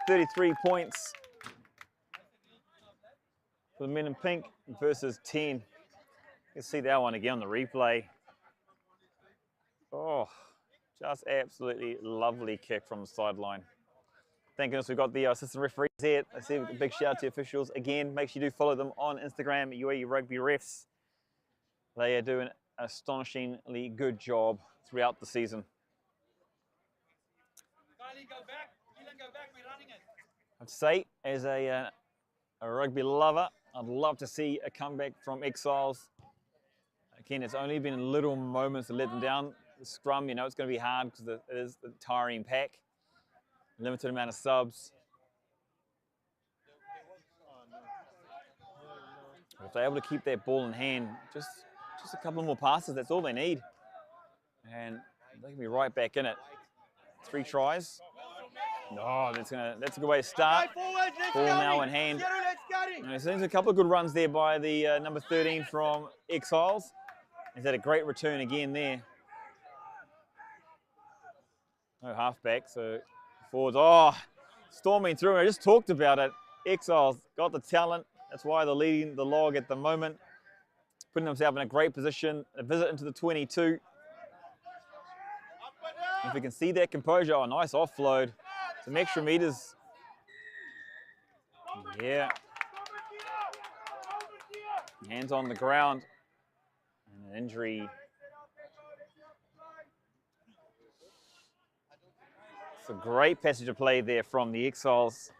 33 points for the men in pink versus 10. You can see that one again on the replay. Oh, just absolutely lovely kick from the sideline. Thank goodness we've got the assistant referees here. I see a big shout out to the officials. Again, make sure you do follow them on Instagram, UAE Rugby Refs. They are doing an astonishingly good job throughout the season. I'd say, as a rugby lover, I'd love to see a comeback from Exiles. Again, it's only been little moments to let them down. The scrum, you know, it's going to be hard because it is the tiring pack. Limited amount of subs. But if they're able to keep that ball in hand, just a couple more passes, that's all they need. And they can be right back in it. 3 tries. No, that's a good way to start. Ball now in hand. And there's a couple of good runs there by the number 13 from Exiles. He's had a great return again there. No halfback, so forwards. Oh, storming through. I just talked about it. Exiles got the talent. That's why they're leading the log at the moment. Putting themselves in a great position. A visit into the 22. If we can see that composure, oh, nice offload. Some extra meters. Yeah. Hands on the ground. And an injury. It's a great passage of play there from the Exiles.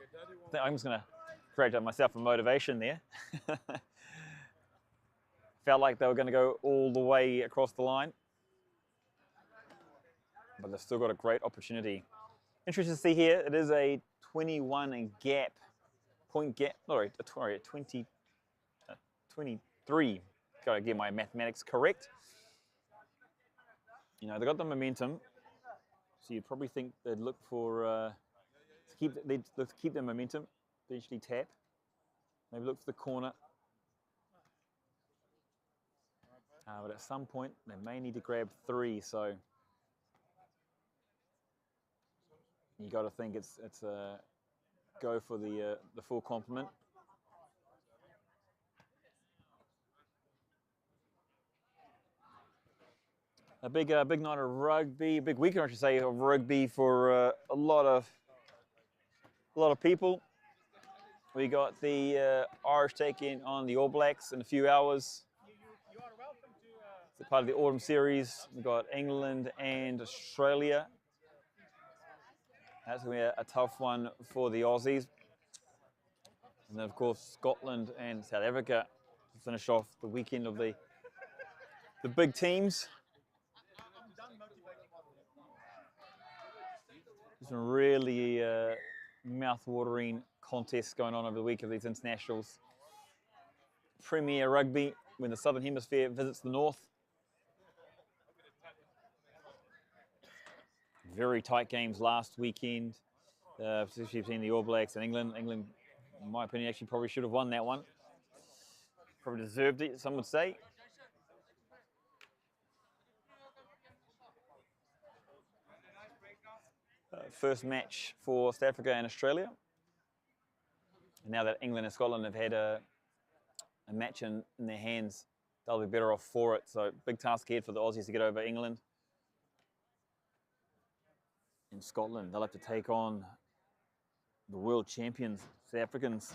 I'm just going to create myself a motivation there. Felt like they were going to go all the way across the line. But they've still got a great opportunity. Interesting to see here, it is a 21 gap, point gap, sorry, 23. Got to get my mathematics correct. You know, they got the momentum, so you'd probably think they'd look for they'd look to keep their momentum, eventually tap, maybe look for the corner. But at some point they may need to grab 3, so you got to think it's a go for the full complement. A big night of rugby, a big weekend I should say of rugby for a lot of people. We got the Irish taking on the All Blacks in a few hours. It's part of the autumn series. We've got England and Australia. That's going to be a tough one for the Aussies. And then, of course, Scotland and South Africa to finish off the weekend of the big teams. There's some really mouth-watering contests going on over the week of these internationals. Premier Rugby, when the Southern Hemisphere visits the North. Very tight games last weekend, especially between the All Blacks and England. England, in my opinion, actually probably should have won that one. Probably deserved it, some would say. First match for South Africa and Australia. And now that England and Scotland have had a match in their hands, they'll be better off for it. So big task ahead for the Aussies to get over England. In Scotland, they'll have to take on the world champions, South Africans.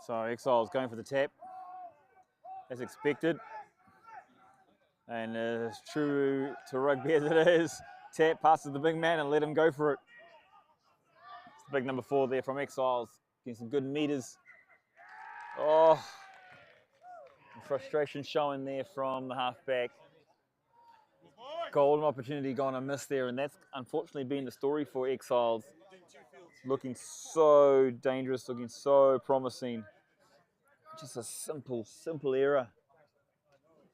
So Exiles going for the tap, as expected. And as true to rugby as it is, tap passes the big man and let him go for it. It's big number 4 there from Exiles, getting some good meters. Oh, frustration showing there from the halfback. Golden opportunity gone and missed there, and that's unfortunately been the story for Exiles. Looking so dangerous, looking so promising. Just a simple error.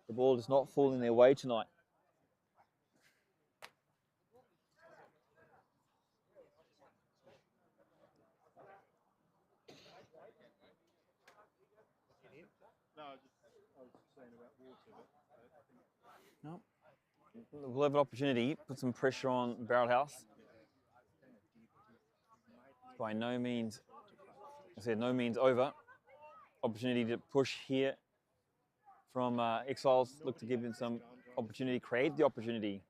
The ball is not falling their way tonight. No. We'll have an opportunity, put some pressure on Barrelhouse. By no means, I said no means over. Opportunity to push here from Exiles. Look to give them some opportunity, create the opportunity.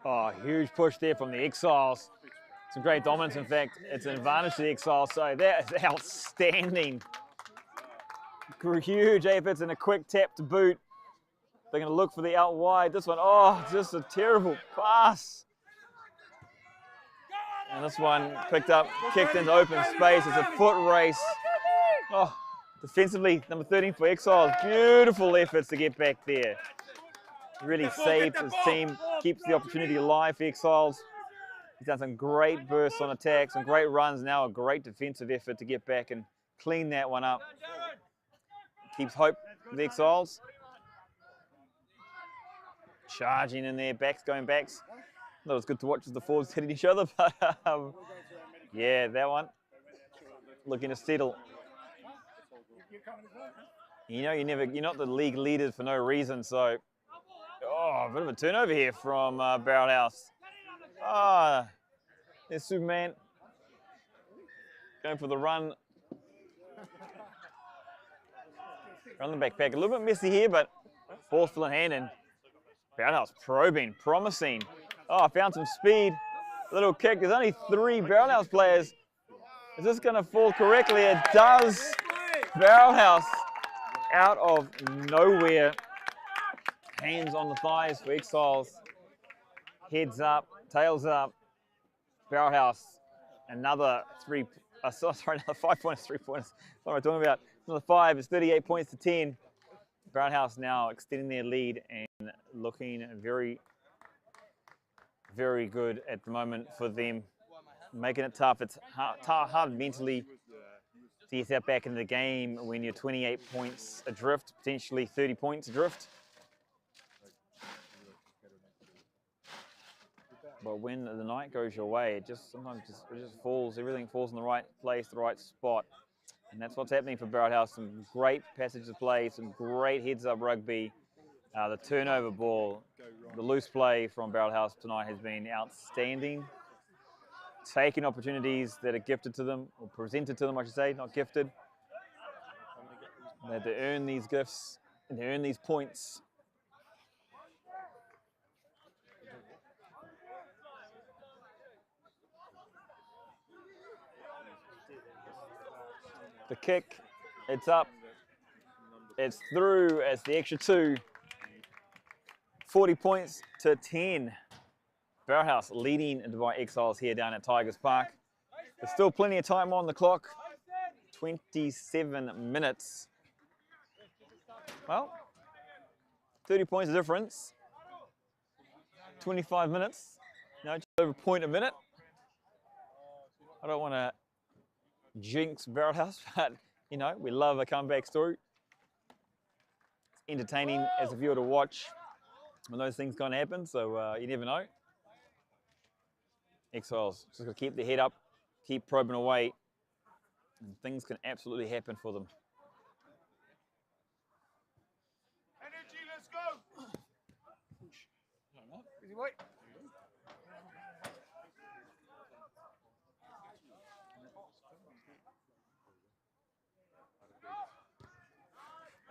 Oh, huge push there from the Exiles. Some great dominance, in fact. It's an advantage to the Exiles, so that is outstanding. Huge efforts and a quick tap to boot. They're going to look for the out wide. This one, oh, just a terrible pass. And this one picked up, kicked into open space. It's a foot race. Oh, defensively, number 13 for Exiles. Beautiful efforts to get back there. Really saved his team, keeps the opportunity alive for Exiles. He's done some great bursts on attack, some great runs. Now a great defensive effort to get back and clean that one up. Keeps hope for the Exiles. Charging in there, backs going backs. That was good to watch as the forwards hitting each other, but yeah, that one looking to settle. You know, you're not the league leaders for no reason, so oh, a bit of a turnover here from Barrelhouse. Ah, there's Superman going for the run. Run the backpack, a little bit messy here, but ball still in hand, and Barrelhouse probing, promising. Oh, found some speed. Little kick. There's only 3 Barrelhouse players. Is this going to fall correctly? It does. Barrelhouse out of nowhere. Hands on the thighs for Exiles. Heads up, tails up. Barrelhouse, another 3. Sorry, another 5 points, 3 points. What am I talking about? Another 5 is 38 points to 10. Barrelhouse now extending their lead and looking very, very good at the moment for them. Making it tough. It's hard mentally to get that back into the game when you're 28 points adrift, potentially 30 points adrift. But when the night goes your way, it just sometimes it just falls. Everything falls in the right place, the right spot. And that's what's happening for Barrelhouse. Some great passage of play, some great heads-up rugby. The turnover ball, the loose play from Barrelhouse tonight has been outstanding. Taking opportunities that are gifted to them, or presented to them, I should say, not gifted. They had to earn these gifts, and they earn these points. The kick, it's up, it's through, it's the extra 2. 40 points to 10. Barrelhouse leading Dubai Exiles here down at Tigers Park. There's still plenty of time on the clock. 27 minutes. Well, 30 points of difference. 25 minutes. No, just over a point a minute. I don't want to jinx Barrelhouse, but you know, we love a comeback story. It's entertaining as a viewer to watch when those things kind of happen, so you never know. Exiles just got to keep their head up, keep probing away, and things can absolutely happen for them. Energy, let's go. Easy boy.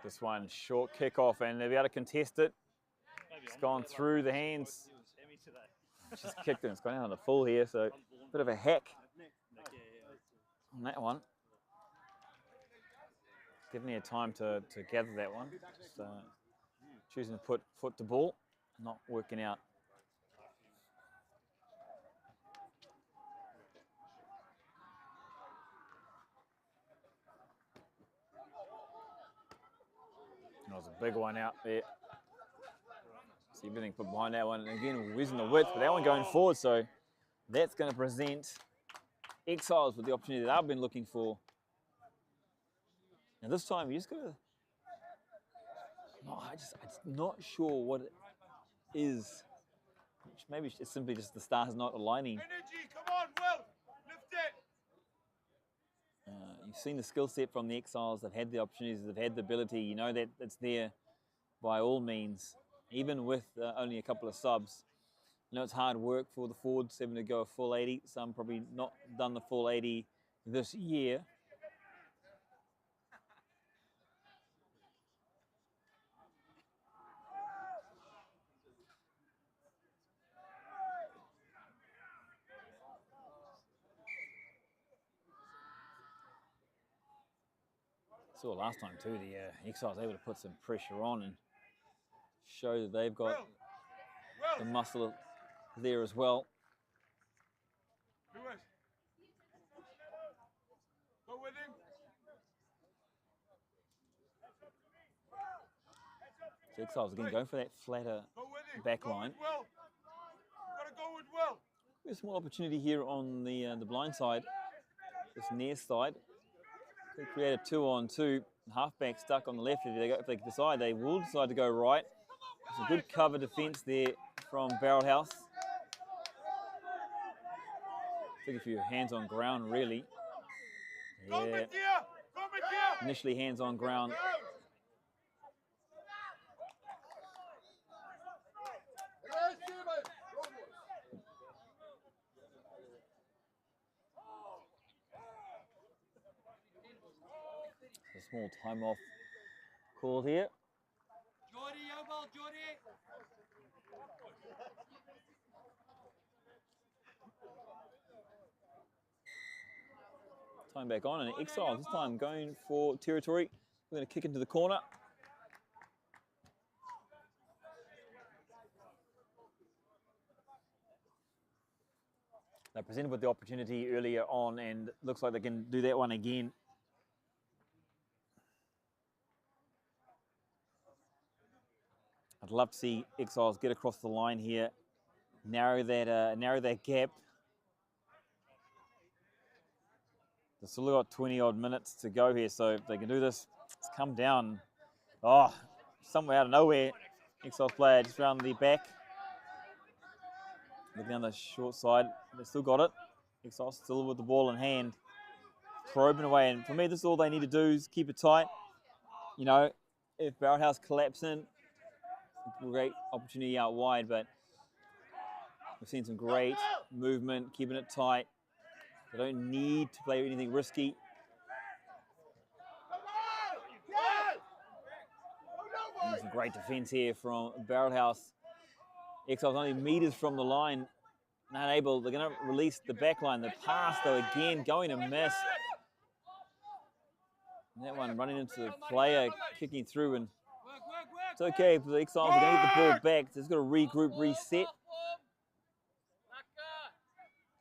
This one, short kickoff, and they'll be able to contest it. It's gone through the hands. Just kicked it. It's gone out on the full here, so a bit of a hack on that one. Giving you time to gather that one. Just choosing to put foot to ball, not working out. That was a big one out there. See everything put behind that one. And again, we're using the width, but that one going forward, so that's going to present Exiles with the opportunity that I've been looking for. Now this time, you just got to... No, I'm just not sure what it is. Maybe it's simply just the stars not aligning. Energy, come on, Will. Lift it. You've seen the skill set from the Exiles. They've had the opportunities. They've had the ability. You know that it's there by all means. Even with only a couple of subs. I know it's hard work for the forwards having to go a full 80. Some probably not done the full 80 this year. Saw last time too, the Exiles able to put some pressure on and show that they've got the muscle there as well. Lewis. Go with him. So Exiles again going for that flatter back line. Gotta go with Will. There's a small opportunity here on the blind side, this near side. Could create a 2-on-2. Halfback stuck on the left. If they decide, they will decide to go right. It's a good cover defence there from Barrelhouse. Took a few hands on ground, really. Yeah. Initially hands on ground. A small time off called here. Jordy, yo ball, Jordy. time back on, and Exiles this time going for territory. We're going to kick into the corner. They presented with the opportunity earlier on, and looks like they can do that one again. I'd love to see Exiles get across the line here, narrow that gap. They've still got 20-odd minutes to go here, so if they can do this, it's come down. Oh, somewhere out of nowhere, Exiles player just around the back. Looking down the short side, they still got it. Exiles still with the ball in hand, probing away. And for me, this is all they need to do is keep it tight. You know, if Barrelhouse collapse in, great opportunity out wide, but we've seen some great movement, keeping it tight. They don't need to play anything risky. And some great defense here from Barrelhouse. Exiles only meters from the line, not able. They're going to release the back line. The pass, though, again, going to miss. And that one running into the player, kicking through, and it's okay for the Exiles. They're going to get the ball back. They've got to regroup, reset.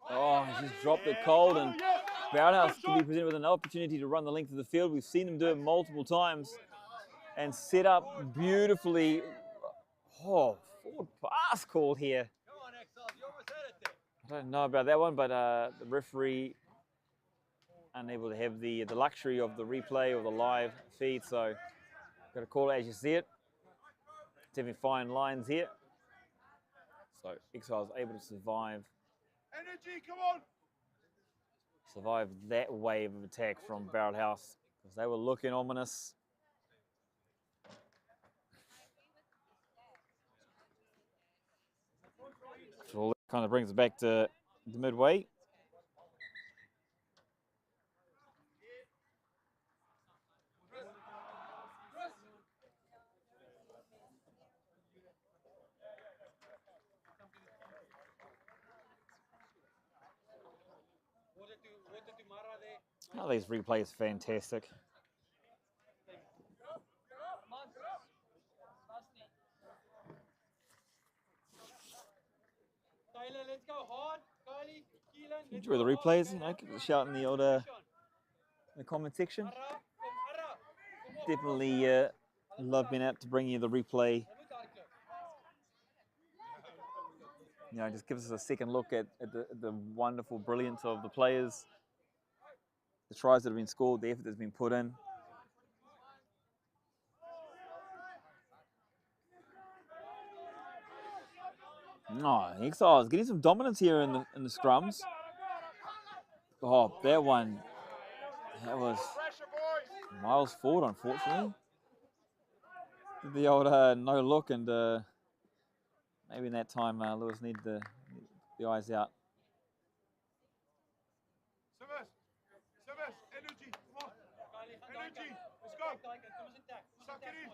Oh, he's just dropped it cold, and Barrelhouse can be presented with an opportunity to run the length of the field. We've seen them do it multiple times and set up beautifully. Oh, forward pass called here. I don't know about that one, but the referee unable to have the luxury of the replay or the live feed, so got to call it as you see it. Definitely fine lines here. So Exiles able to survive. Energy, come on! Survive that wave of attack from Barrelhouse because they were looking ominous. So that kind of brings it back to the midway. Oh, these replays are fantastic. Enjoy the replays, you know, give it a shout in the old in the comment section. Definitely love being able to bring you the replay. You know, just gives us a second look at the wonderful brilliance of the players, the tries that have been scored, the effort that's been put in. Oh, Exiles getting some dominance here in the scrums. Oh, that one, that was miles forward, unfortunately. The old no look, and maybe in that time Lewis needed the eyes out. Energy, come on. Energy, let's go. Suck it in.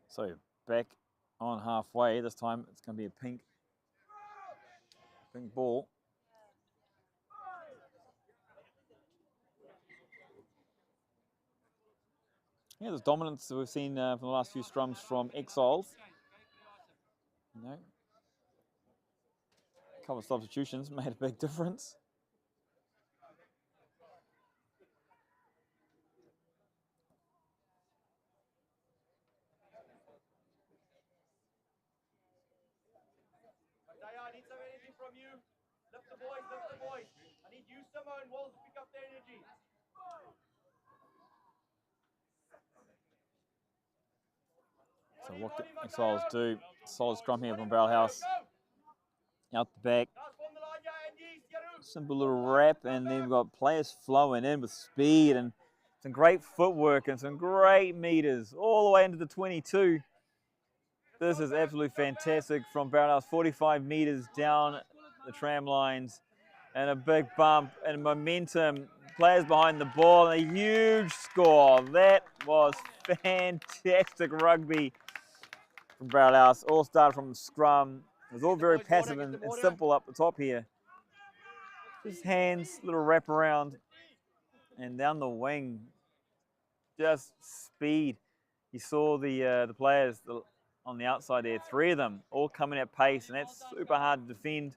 So back on halfway. This time it's going to be a pink ball. Yeah, there's dominance that we've seen from the last few scrums from Exiles. You know, a couple of substitutions made a big difference. I need some energy from you. Lift the boys, lift the boys. I need you, Simone, Walls, to pick up the energy. So what can Exiles do? Solid scrum here from Barrelhouse. Out the back. Simple little wrap, and then we've got players flowing in with speed and some great footwork and some great meters all the way into the 22. This is absolutely fantastic from Barrelhouse. 45 meters down the tram lines and a big bump and momentum players behind the ball. A huge score. That was fantastic rugby from Barrelhouse. All started from the scrum. It was all very passive and simple up the top here. Just hands, little wrap around, and down the wing. Just speed. You saw the players on the outside there, 3 of them, all coming at pace, and that's super hard to defend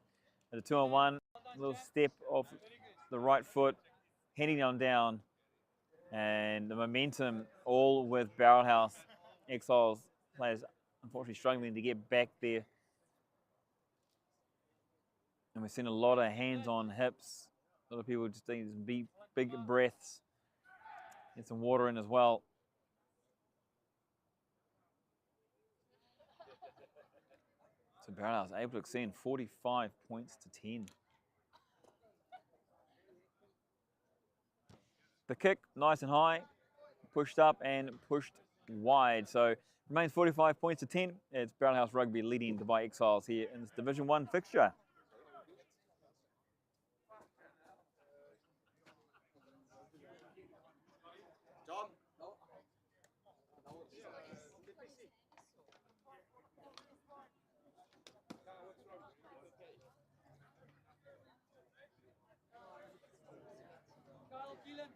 at a 2-on-1. A little step off the right foot, heading on down, and the momentum all with Barrelhouse Exiles players unfortunately struggling to get back there. And we've seen a lot of hands on hips. A lot of people just taking some big breaths. Get some water in as well. So Barrelhouse able to extend 45 points to 10. The kick, nice and high, pushed up and pushed wide. So remains 45 points to 10. It's Barrelhouse Rugby leading Dubai Exiles here in this Division 1 fixture.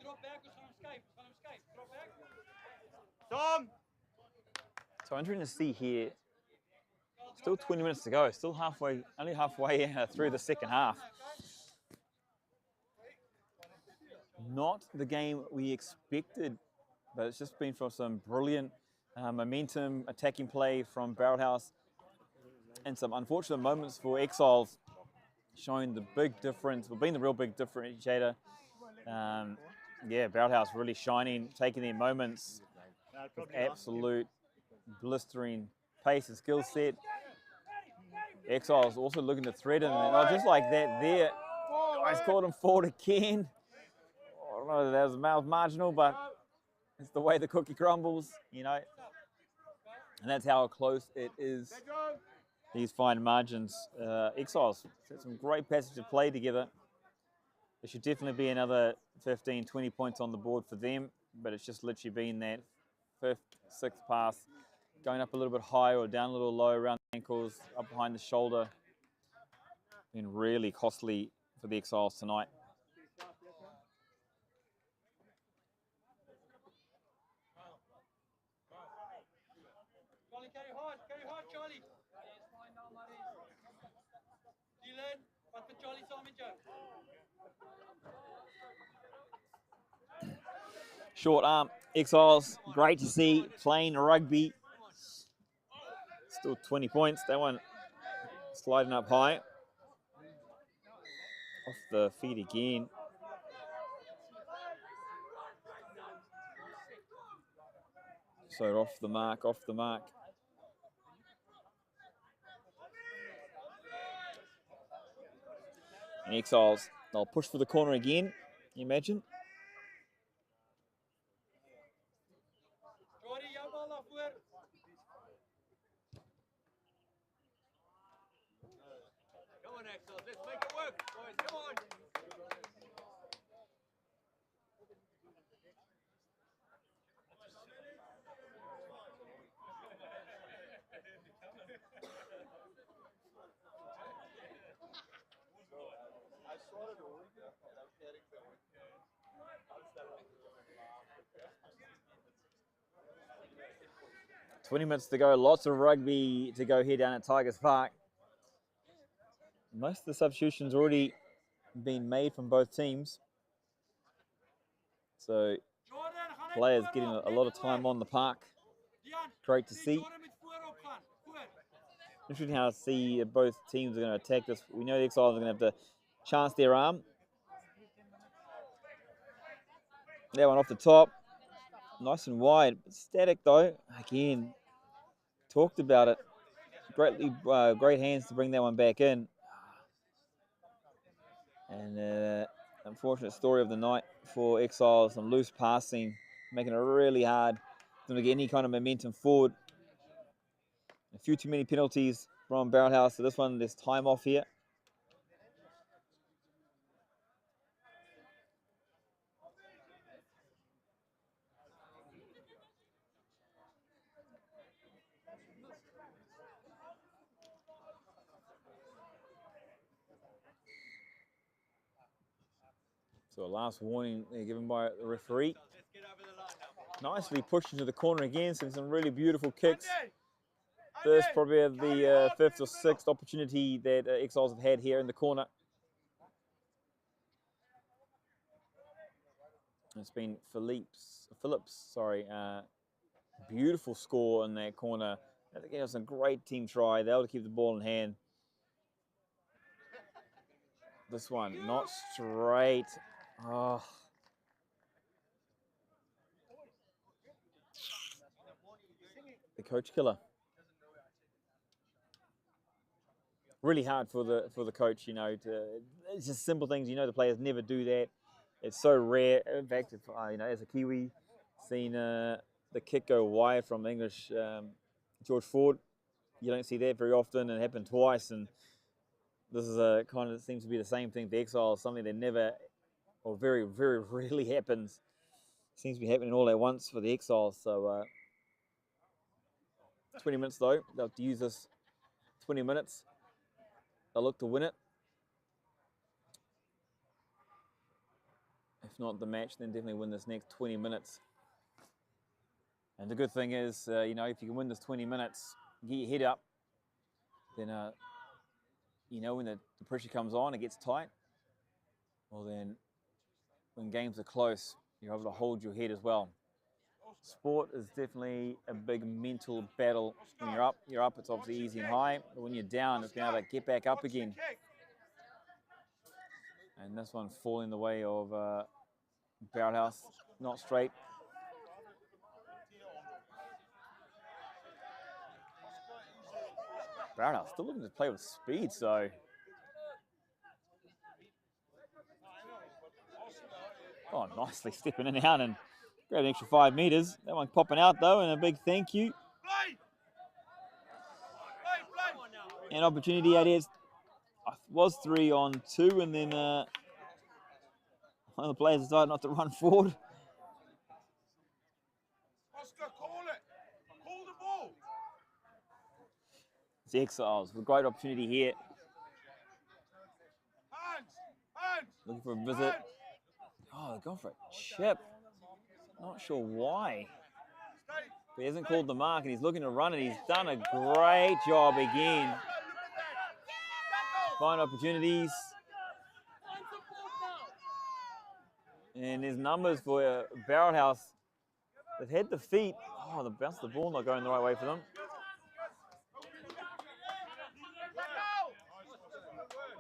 Drop back, we gaan hem Skype. Drop back. Tom! So interesting to see here. Still 20 minutes to go. Still only halfway through the second half. Not the game we expected, but it's just been from some brilliant momentum, attacking play from Barrelhouse, and some unfortunate moments for Exiles, showing the big difference, or being the real big differentiator. Yeah, Barrelhouse really shining, taking their moments with absolute blistering pace and skill set. Exiles also looking to threaten, and just like that there, I called him forward again. I don't know, that was marginal, but it's the way the cookie crumbles, you know. And that's how close it is, these fine margins. Exiles set some great passage of play together. There should definitely be another 15, 20 points on the board for them, but it's just literally been that 5th, 6th pass, going up a little bit high or down a little low around the ankles, up behind the shoulder. Been really costly for the Exiles tonight. Charlie, carry hard, Charlie. Dylan, wat vir Charlie saam met jou? Short arm, Exiles, great to see, playing rugby. Still 20 points, that one sliding up high. Off the feet again. So off the mark, off the mark. And Exiles, they'll push for the corner again, can you imagine? Jordy, jou bal na voor. Come on, Axel, let's make it work, boys. Come on. 20 minutes to go, lots of rugby to go here down at Tigers Park. Most of the substitutions already been made from both teams. So players getting a lot of time on the park. Great to see. Interesting how to see both teams are going to attack this. We know the Exiles are going to have to chance their arm. That one off the top. Nice and wide. Static though. Again, talked about it. Great hands to bring that one back in. And unfortunate story of the night for Exiles. Some loose passing, making it really hard for them to get any kind of momentum forward. A few too many penalties from Barrelhouse. So this one, there's time off here. So a last warning given by the referee. Nicely pushed into the corner again, some really beautiful kicks. This probably the 5th or 6th opportunity that Exiles have had here in the corner. It's been Phillips, sorry, beautiful score in that corner. I think it was a great team try. They were able to keep the ball in hand. This one, not straight. Oh. The coach killer. Really hard for the coach, you know. It's just simple things. You know, the players never do that. It's so rare. In fact, if, you know, as a Kiwi, seen the kick go wide from English George Ford. You don't see that very often, and it happened twice. And this is a kind of seems to be the same thing. The Exiles, something that never, or very, very rarely happens. Seems to be happening all at once for the Exiles. So 20 minutes though. They'll have to use this 20 minutes. They'll look to win it. If not the match, then definitely win this next 20 minutes. And the good thing is, you know, if you can win this 20 minutes, get your head up, then, you know, when the pressure comes on, it gets tight. Well, then, when games are close, you're able to hold your head as well. Sport is definitely a big mental battle. When you're up, it's obviously easy and high. But when you're down, it's being able to get back up again. And this one falling in the way of Barrelhouse, not straight. Barrelhouse still looking to play with speed, so. Oh, nicely stepping in and out and grab an extra 5 meters. That one popping out though, and a big thank you. An opportunity out here. Was 3-on-2, and then one of the players decided not to run forward. Oscar, call it. Call the ball. It's the Exiles with a great opportunity here. Hands. Looking for a visit. Oh, they're going for a chip. Not sure why. But he hasn't called the mark, and he's looking to run it. He's done a great job again. Fine opportunities. And there's numbers for Barrelhouse. They've had the feet. Oh, the bounce the ball not going the right way for them.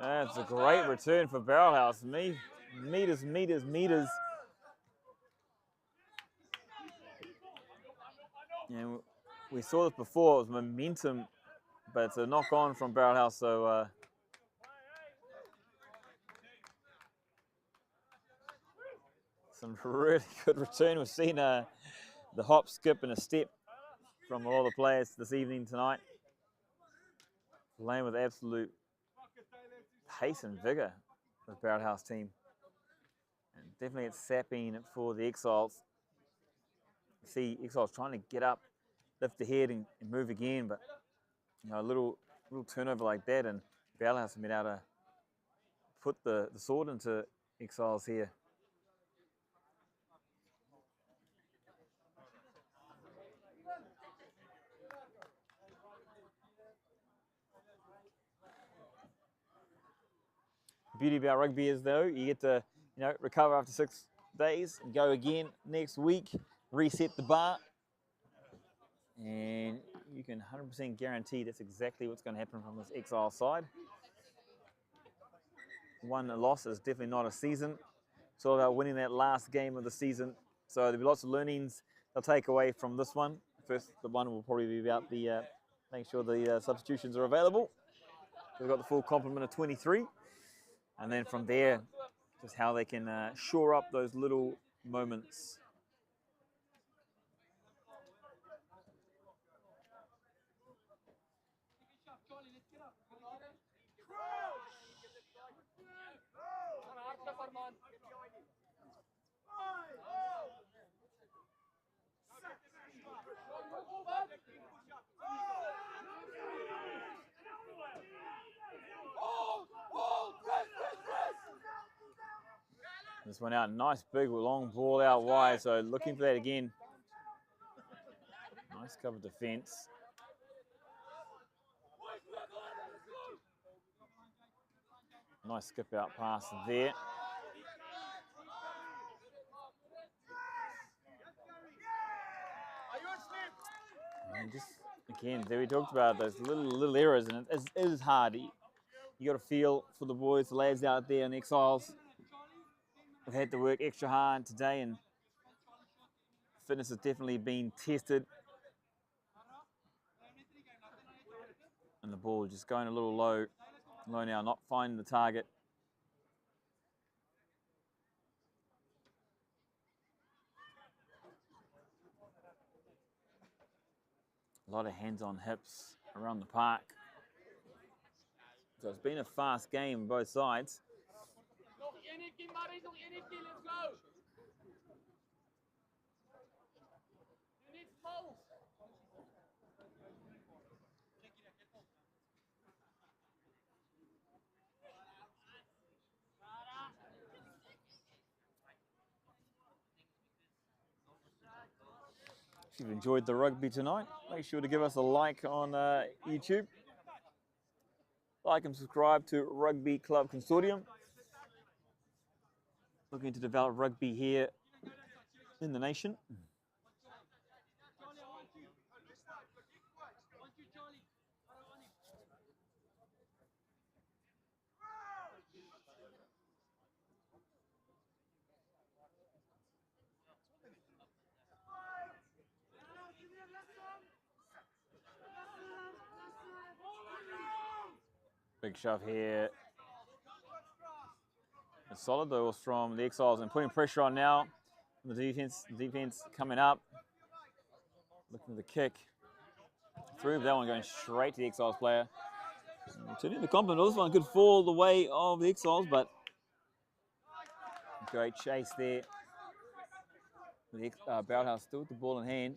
That's a great return for Barrelhouse. Meters. And we saw this before. It was momentum, but it's a knock on from Barrelhouse. So some really good return. We've seen the hop, skip, and a step from a lot of the players this evening tonight. Playing with absolute pace and vigor with the Barrelhouse team. And definitely it's sapping for the Exiles. You see Exiles trying to get up, lift the head and move again, but you know, a little turnover like that, and Barrelhouse has been able to put the sword into Exiles here. The beauty about rugby is though, you get to, you know, recover after 6 days and go again next week, reset the bar, and you can 100% guarantee that's exactly what's going to happen from this Exile side. One loss is definitely not a season. It's all about winning that last game of the season. So there'll be lots of learnings they'll take away from this one. First, the one will probably be about the making sure the substitutions are available. We've got the full complement of 23. And then from there, just how they can shore up those little moments. This one out, nice big long ball out wide, so looking for that again. Nice cover defense. Nice skip out pass there. And just again, there we talked about those little errors, and it is hard. You got to feel for the boys, the lads out there in the Exiles. They've had to work extra hard today, and fitness has definitely been tested. And the ball just going a little low now, not finding the target. A lot of hands on hips around the park. So it's been a fast game on both sides. If you've enjoyed the rugby tonight, make sure to give us a like on YouTube. Like and subscribe to Rugby Club Consortium. Looking to develop rugby here in the nation. Big shove here. It's solid though from the Exiles and putting pressure on now. The defense coming up. Looking for the kick. Through that one going straight to the Exiles player. Turning the compliment. This one could fall the way of the Exiles, but great chase there. The Barrelhouse still with the ball in hand.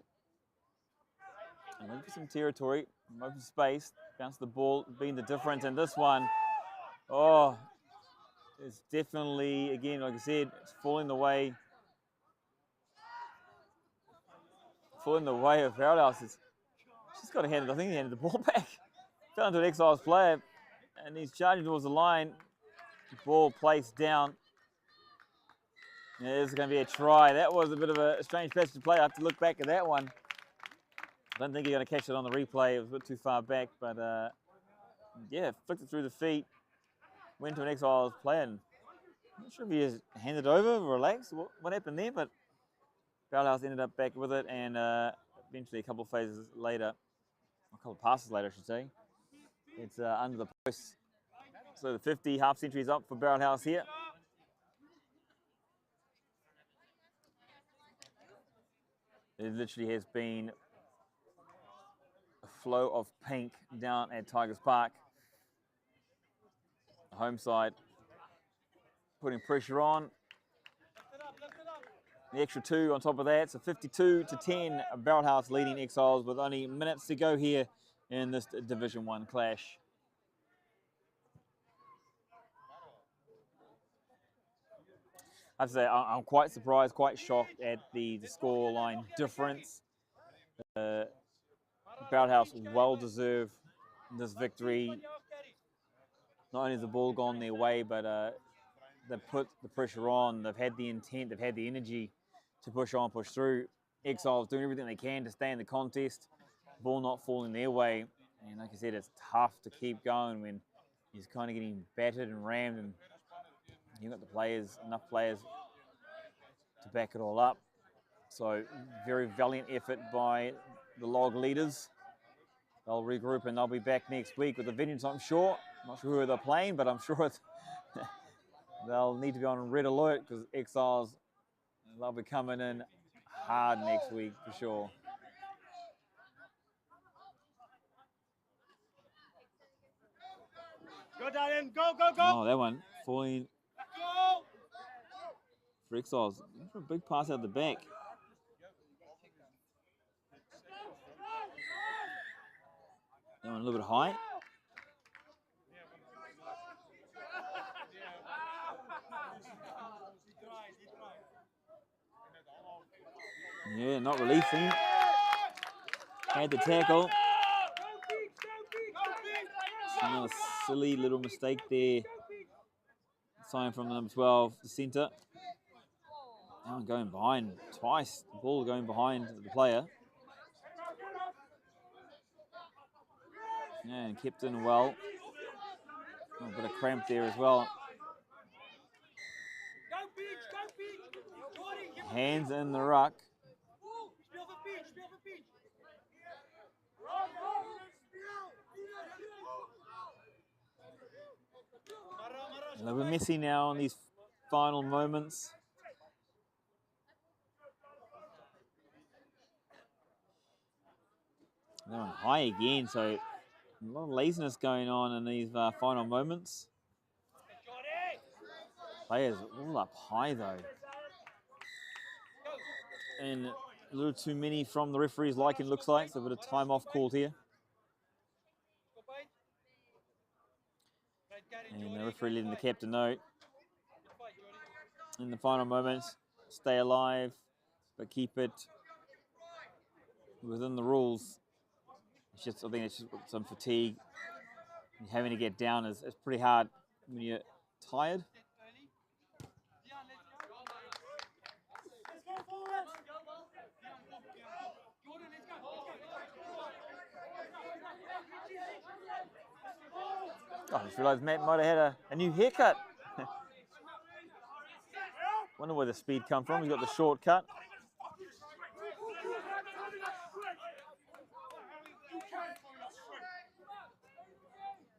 And looking for some territory, open space. Bounce the ball, being the difference. And this one, oh, it's definitely, again, like I said, it's falling the way. Falling the way of Barrelhouse. She's got to hand it. I think he handed the ball back. Fell into an Exiles player, and he's charging towards the line. Ball placed down. Yeah, this is going to be a try. That was a bit of a strange passage to play. I have to look back at that one. I don't think you're going to catch it on the replay. It was a bit too far back, but yeah, flicked it through the feet. Went to an Exiles player, and I'm not sure if he just handed over, relaxed, what happened there, but Barrelhouse ended up back with it, and eventually a couple of phases later, a couple of passes later, I should say, it's under the post. So the 50 half century is up for Barrelhouse here. There literally has been a flow of pink down at Tigers Park. The home side putting pressure on. The extra 2 on top of that, so 52-10, Barrelhouse leading Exiles with only minutes to go here in this Division 1 clash. I have to say, I'm quite surprised, quite shocked at the scoreline difference. Barrelhouse well-deserved this victory. Not only has the ball gone their way, but they've put the pressure on. They've had the intent, they've had the energy to push on, push through. Exiles doing everything they can to stay in the contest. Ball not falling their way. And like I said, it's tough to keep going when he's kind of getting battered and rammed, and you've got the players, enough players to back it all up. So very valiant effort by the log leaders. They'll regroup and they'll be back next week with a vengeance, I'm sure. I'm not sure who they're playing, but I'm sure it's they'll need to be on red alert because Exiles, they'll be coming in hard next week for sure. Go, Darren. Go, go, go. Oh, that one falling for Exiles. For a big pass out the back. That one a little bit high. Yeah, not releasing. Had the tackle. Another silly little mistake there. Sign from the number 12, the centre. Now going behind twice. The ball going behind the player. Yeah, and kept in well. A bit of cramp there as well. Hands in the ruck. A little bit messy now in these final moments. They're on high again, so a lot of laziness going on in these final moments. Players all up high though. And a little too many from the referee's liking, looks like. So a bit of time off called here. And the referee letting the captain know in the final moments, stay alive, but keep it within the rules. It's just, I think it's just some fatigue. Having to get down is pretty hard when you're tired. Oh, I just realised Matt might have had a new haircut. Wonder where the speed come from. He's got the shortcut.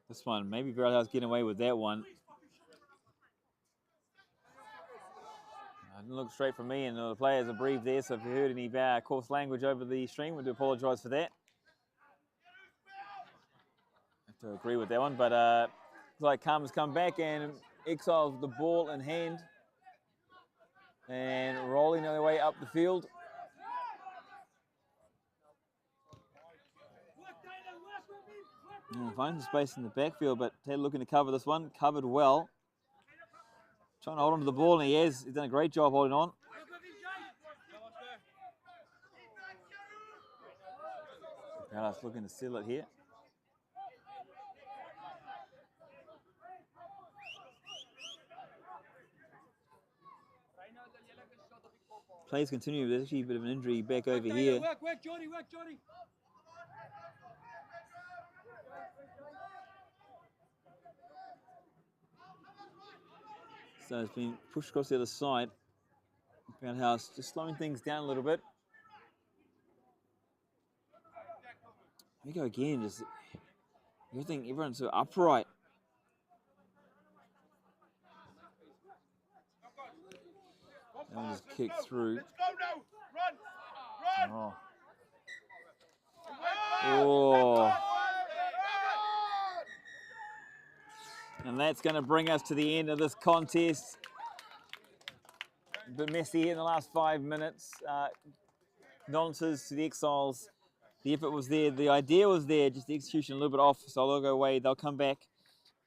This one, maybe Barrelhouse getting away with that one. Didn't look straight from me, and the players are breathed there, so if you heard any coarse language over the stream, we do apologise for that. I have to agree with that one, but looks like Karma's come back and Exiles the ball in hand and rolling their way up the field. And finds space in the backfield, but Ted looking to cover this one, covered well. Trying to hold on to the ball, and he has. He's done a great job holding on. Barrelhouse looking to seal it here. Plays continue. There's actually a bit of an injury back over here. Work, Johnny, work, Johnny. So it's been pushed across the other side. Barrelhouse just slowing things down a little bit. Here we go again. Just everyone's so upright. That one just kicked through. Let's go now. Run. Oh. And that's going to bring us to the end of this contest. A bit messy here in the last 5 minutes. Condolences to the Exiles. The effort was there. The idea was there. Just the execution a little bit off. So they'll go away. They'll come back.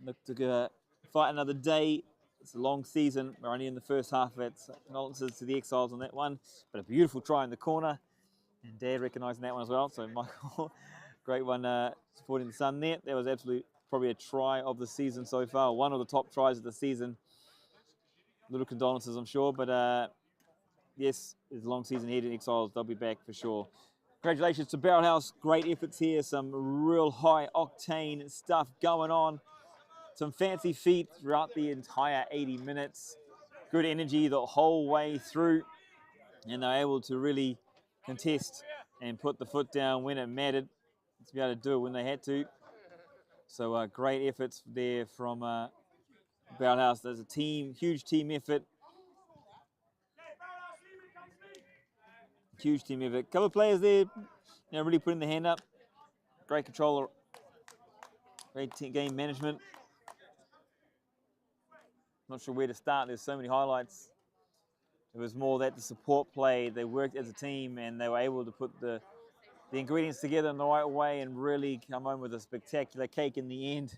Look to fight another day. It's a long season. We're only in the first half of it. So condolences to the Exiles on that one. But a beautiful try in the corner. And Dad recognising that one as well. So Michael, great one supporting the son there. That was absolutely probably a try of the season so far. One of the top tries of the season. Little condolences, I'm sure. But yes, it's a long season here in Exiles. They'll be back for sure. Congratulations to Barrelhouse. Great efforts here. Some real high octane stuff going on. Some fancy feet throughout the entire 80 minutes. Good energy the whole way through. And they're able to really contest and put the foot down when it mattered. To be able to do it when they had to. So great efforts there from Barrelhouse. There's a team, huge team effort. Huge team effort. A couple of players there, really putting the hand up. Great controller. Great game management. Not sure where to start. There's so many highlights. It was more that the support play. They worked as a team and they were able to put the ingredients together in the right way and really come home with a spectacular cake in the end.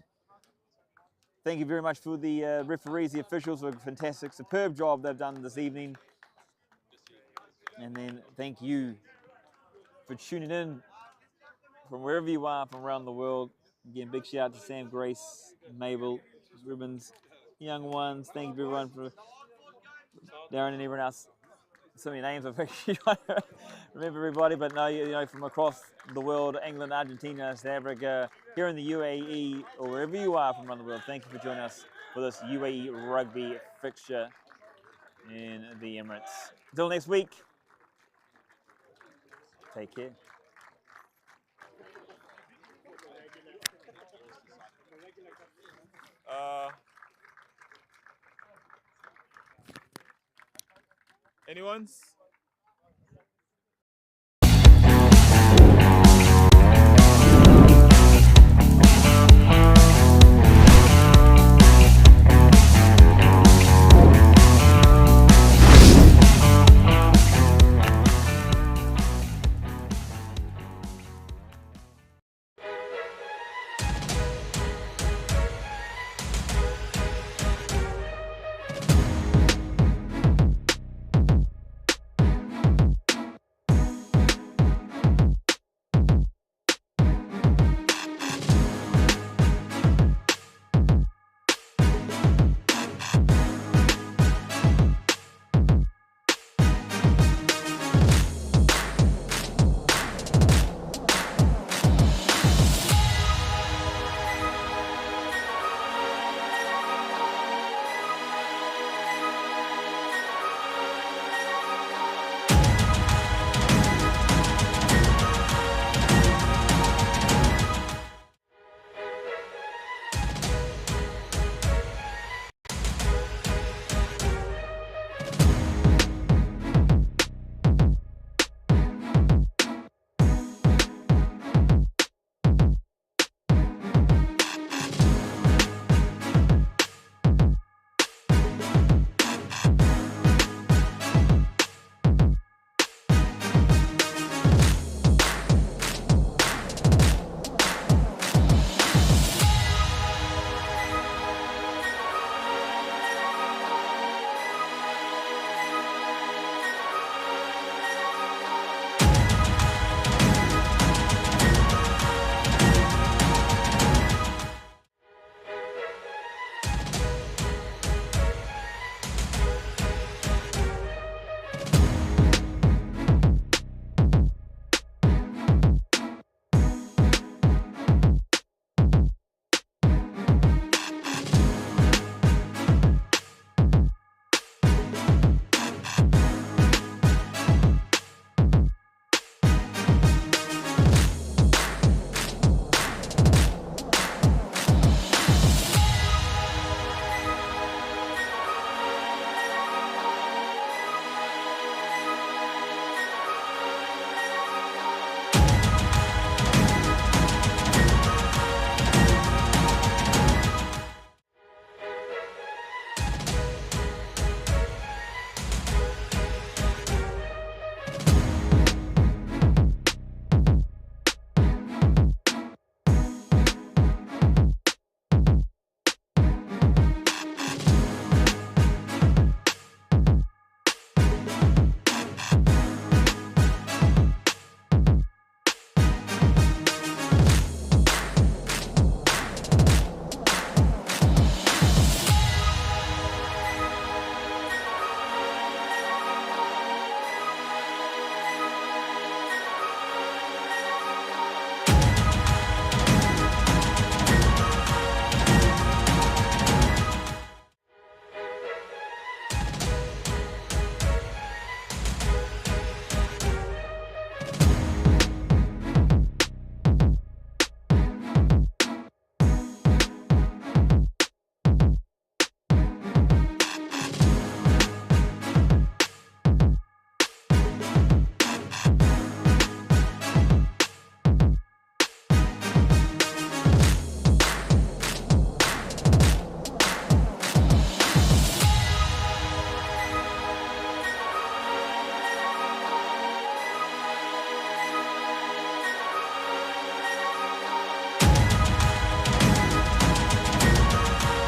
Thank you very much for the referees, the officials, for a fantastic, superb job they've done this evening. And then thank you for tuning in from wherever you are from around the world. Again, big shout out to Sam, Grace, Mabel, Ribbons, young ones. Thank you everyone for Darren and everyone else. So many names I've actually trying to remember everybody, but no, you know, from across the world, England, Argentina, South Africa, here in the UAE, or wherever you are from around the world, thank you for joining us for this UAE Rugby fixture in the Emirates. Until next week, take care. Anyone's?